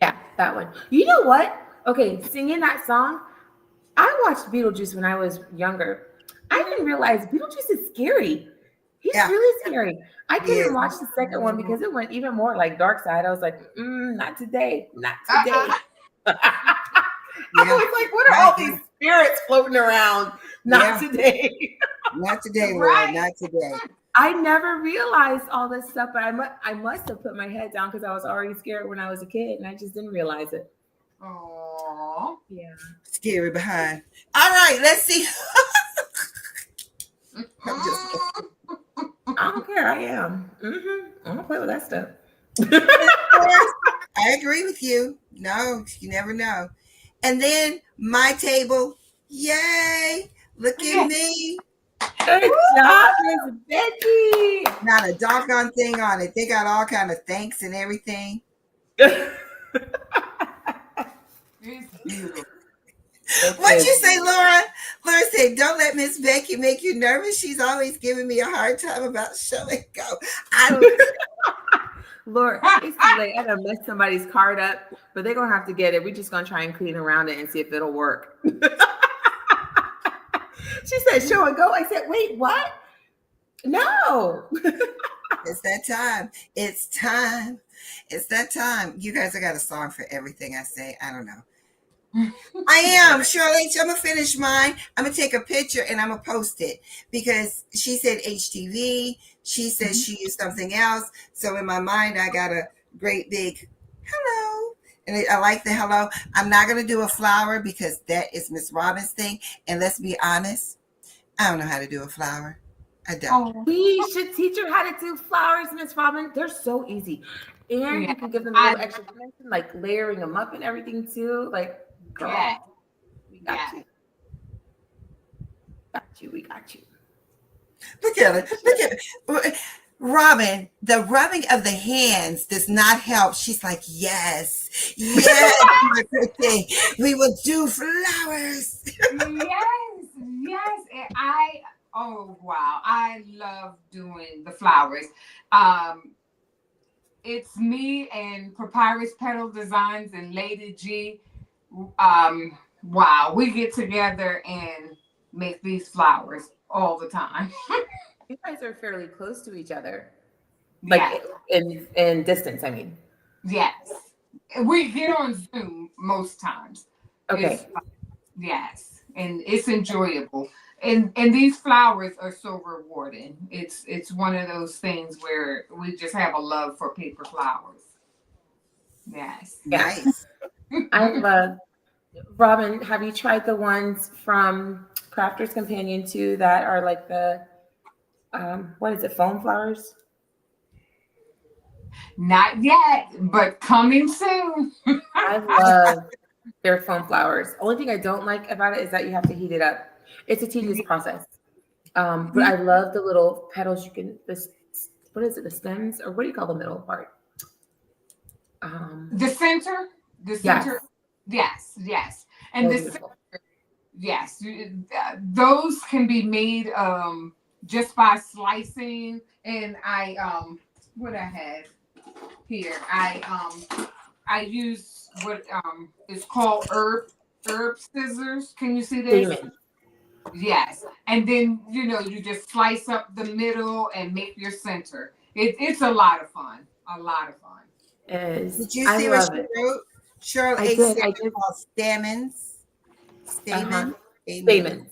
Yeah, that one. You know what? Okay, singing that song. I watched Beetlejuice when I was younger. I didn't realize Beetlejuice is scary. He's Yeah, really scary. I couldn't yes. watch the second one because it went even more like dark side. I was like, not today, not today. I Yeah. was like, what are I all agree. these spirits floating around? Not Yeah. today. Not today, Lord. Right. Not today. I never realized all this stuff, but I must have put my head down because I was already scared when I was a kid and I just didn't realize it. Oh. Yeah. Scary behind. All right, let's see. I'm just I don't care. I am. I don't play with that stuff. I agree with you. No, you never know. And then my table, yay! Look at Yeah. me. Good job, Miss Becky. Not a doggone thing on it. They got all kind of thanks and everything. It's beautiful. What'd you say, Laura? Laura said, "Don't let Miss Becky make you nervous. She's always giving me a hard time about show and go." Lord, it's too late. I done messed somebody's card up, but they're gonna have to get it. We're just gonna try and clean around it and see if it'll work. She said, "Show and go." I said, "Wait, what? No." It's that time. It's time. It's that time. You guys, I got a song for everything I say. I don't know. I am. Shirley, I'm going to finish mine. I'm going to take a picture and I'm going to post it because she said HTV. She said she used something else. So in my mind, I got a great big hello. And I like the hello. I'm not going to do a flower because that is Miss Robin's thing. And let's be honest, I don't know how to do a flower. I don't. Oh, We should teach her how to do flowers, Miss Robin. They're so easy. And yeah. you can give them a little extra dimension, like layering them up and everything too. Like, girl, Yeah. we got Yeah. you. Got you. We got you. Look at it. Look at it. Robin, the rubbing of the hands does not help. She's like, yes, yes, my birthday. We will do flowers. Yes, yes. Oh wow, I love doing the flowers. It's me and Papyrus Petal Designs and Lady G. Wow, we get together and make these flowers all the time. You guys are fairly close to each other, Yeah, like in distance. I mean, yes. We get on Zoom most times. okay. Yes, and it's enjoyable. And these flowers are so rewarding. It's one of those things where we just have a love for paper flowers. Yes. Yeah. Nice. I love. Robin, have you tried the ones from Crafter's Companion too that are like the what is it, foam flowers? Not yet, but coming soon. I love their foam flowers. Only thing I don't like about it is that you have to heat it up. It's a tedious process. But I love the little petals you can this what is it, the stems, or what do you call the middle part? The center, the center. Yes, yes. And So the beautiful. yes, those can be made just by slicing. And I what I had here, I use what is called herb scissors. Can you see this? Damon. Yes, and then you just slice up the middle and make your center. It's a lot of fun. A lot of fun. Did you I see what love she it. wrote? Cheryl I H. did. said I it's did. called stamens. Stamen. Stamen.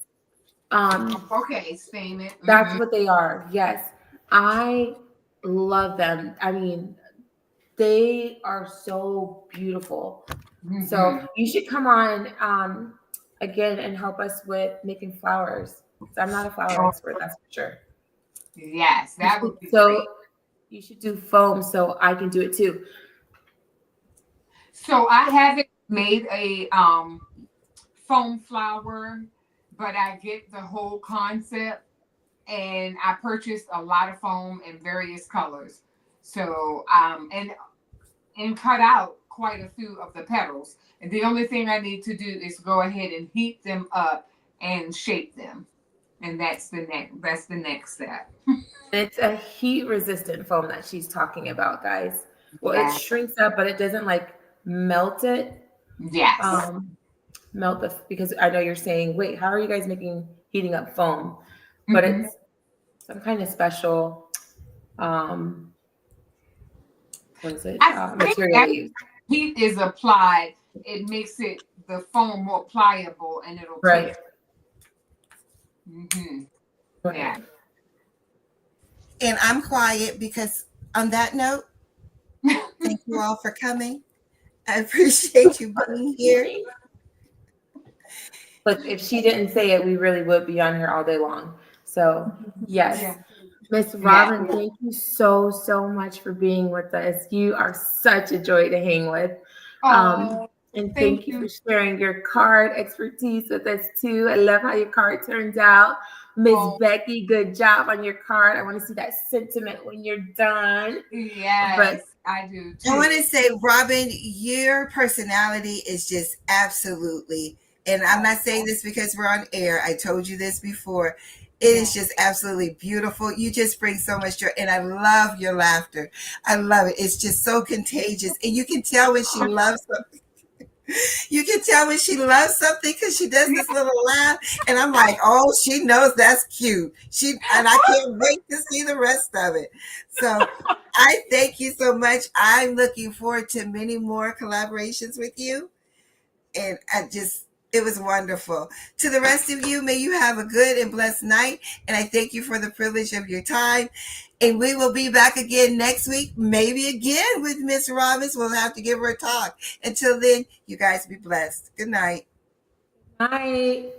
Okay, stamen. That's what they are. Yes. I love them. I mean, they are so beautiful. Mhm. So you should come on again and help us with making flowers. So I'm not a flower expert, that's for sure. Yes, that would be So great. you should do foam so I can do it too. So I haven't made a foam flower, but I get the whole concept, and I purchased a lot of foam in various colors. So and cut out quite a few of the petals. And the only thing I need to do is go ahead and heat them up and shape them. And that's the next step. It's a heat resistant foam that she's talking about, guys. Well, it Yeah. shrinks up, but it doesn't like melt it. Yes. Melt the because I know you're saying, wait, how are you guys heating up foam? But it's some kind of special what is it? I think Material that they use. heat is applied, it makes the foam more pliable, and it'll Right. take. Right. Yeah. And I'm quiet because on that note, thank you all for coming. I appreciate you being here. But if she didn't say it, we really would be on here all day long. So, Yeah. yes. Miss Yeah. Robin, thank you so, so much for being with us. You are such a joy to hang with. Oh, And thank thank you you. for sharing your card expertise with us too. I love how your card turns out. Miss Oh, Becky, good job on your card. I want to see that sentiment when you're done. But yes, I do I want too. to say, Robin, your personality is just absolutely, and I'm not saying this because we're on air. I told you this before. It Yeah. is just absolutely beautiful. You just bring so much joy, and I love your laughter. I love it. It's just so contagious, and you can tell when she loves something. You can tell when she loves something because she does this little laugh, and I'm like, oh, she knows that's cute. And I can't wait to see the rest of it. So I thank you so much. I'm looking forward to many more collaborations with you, and it was wonderful. To the rest of you, may you have a good and blessed night, and I thank you for the privilege of your time. And we will be back again next week, maybe again with Miss Robbins. We'll have to give her a talk. Until then, you guys be blessed. Good night. I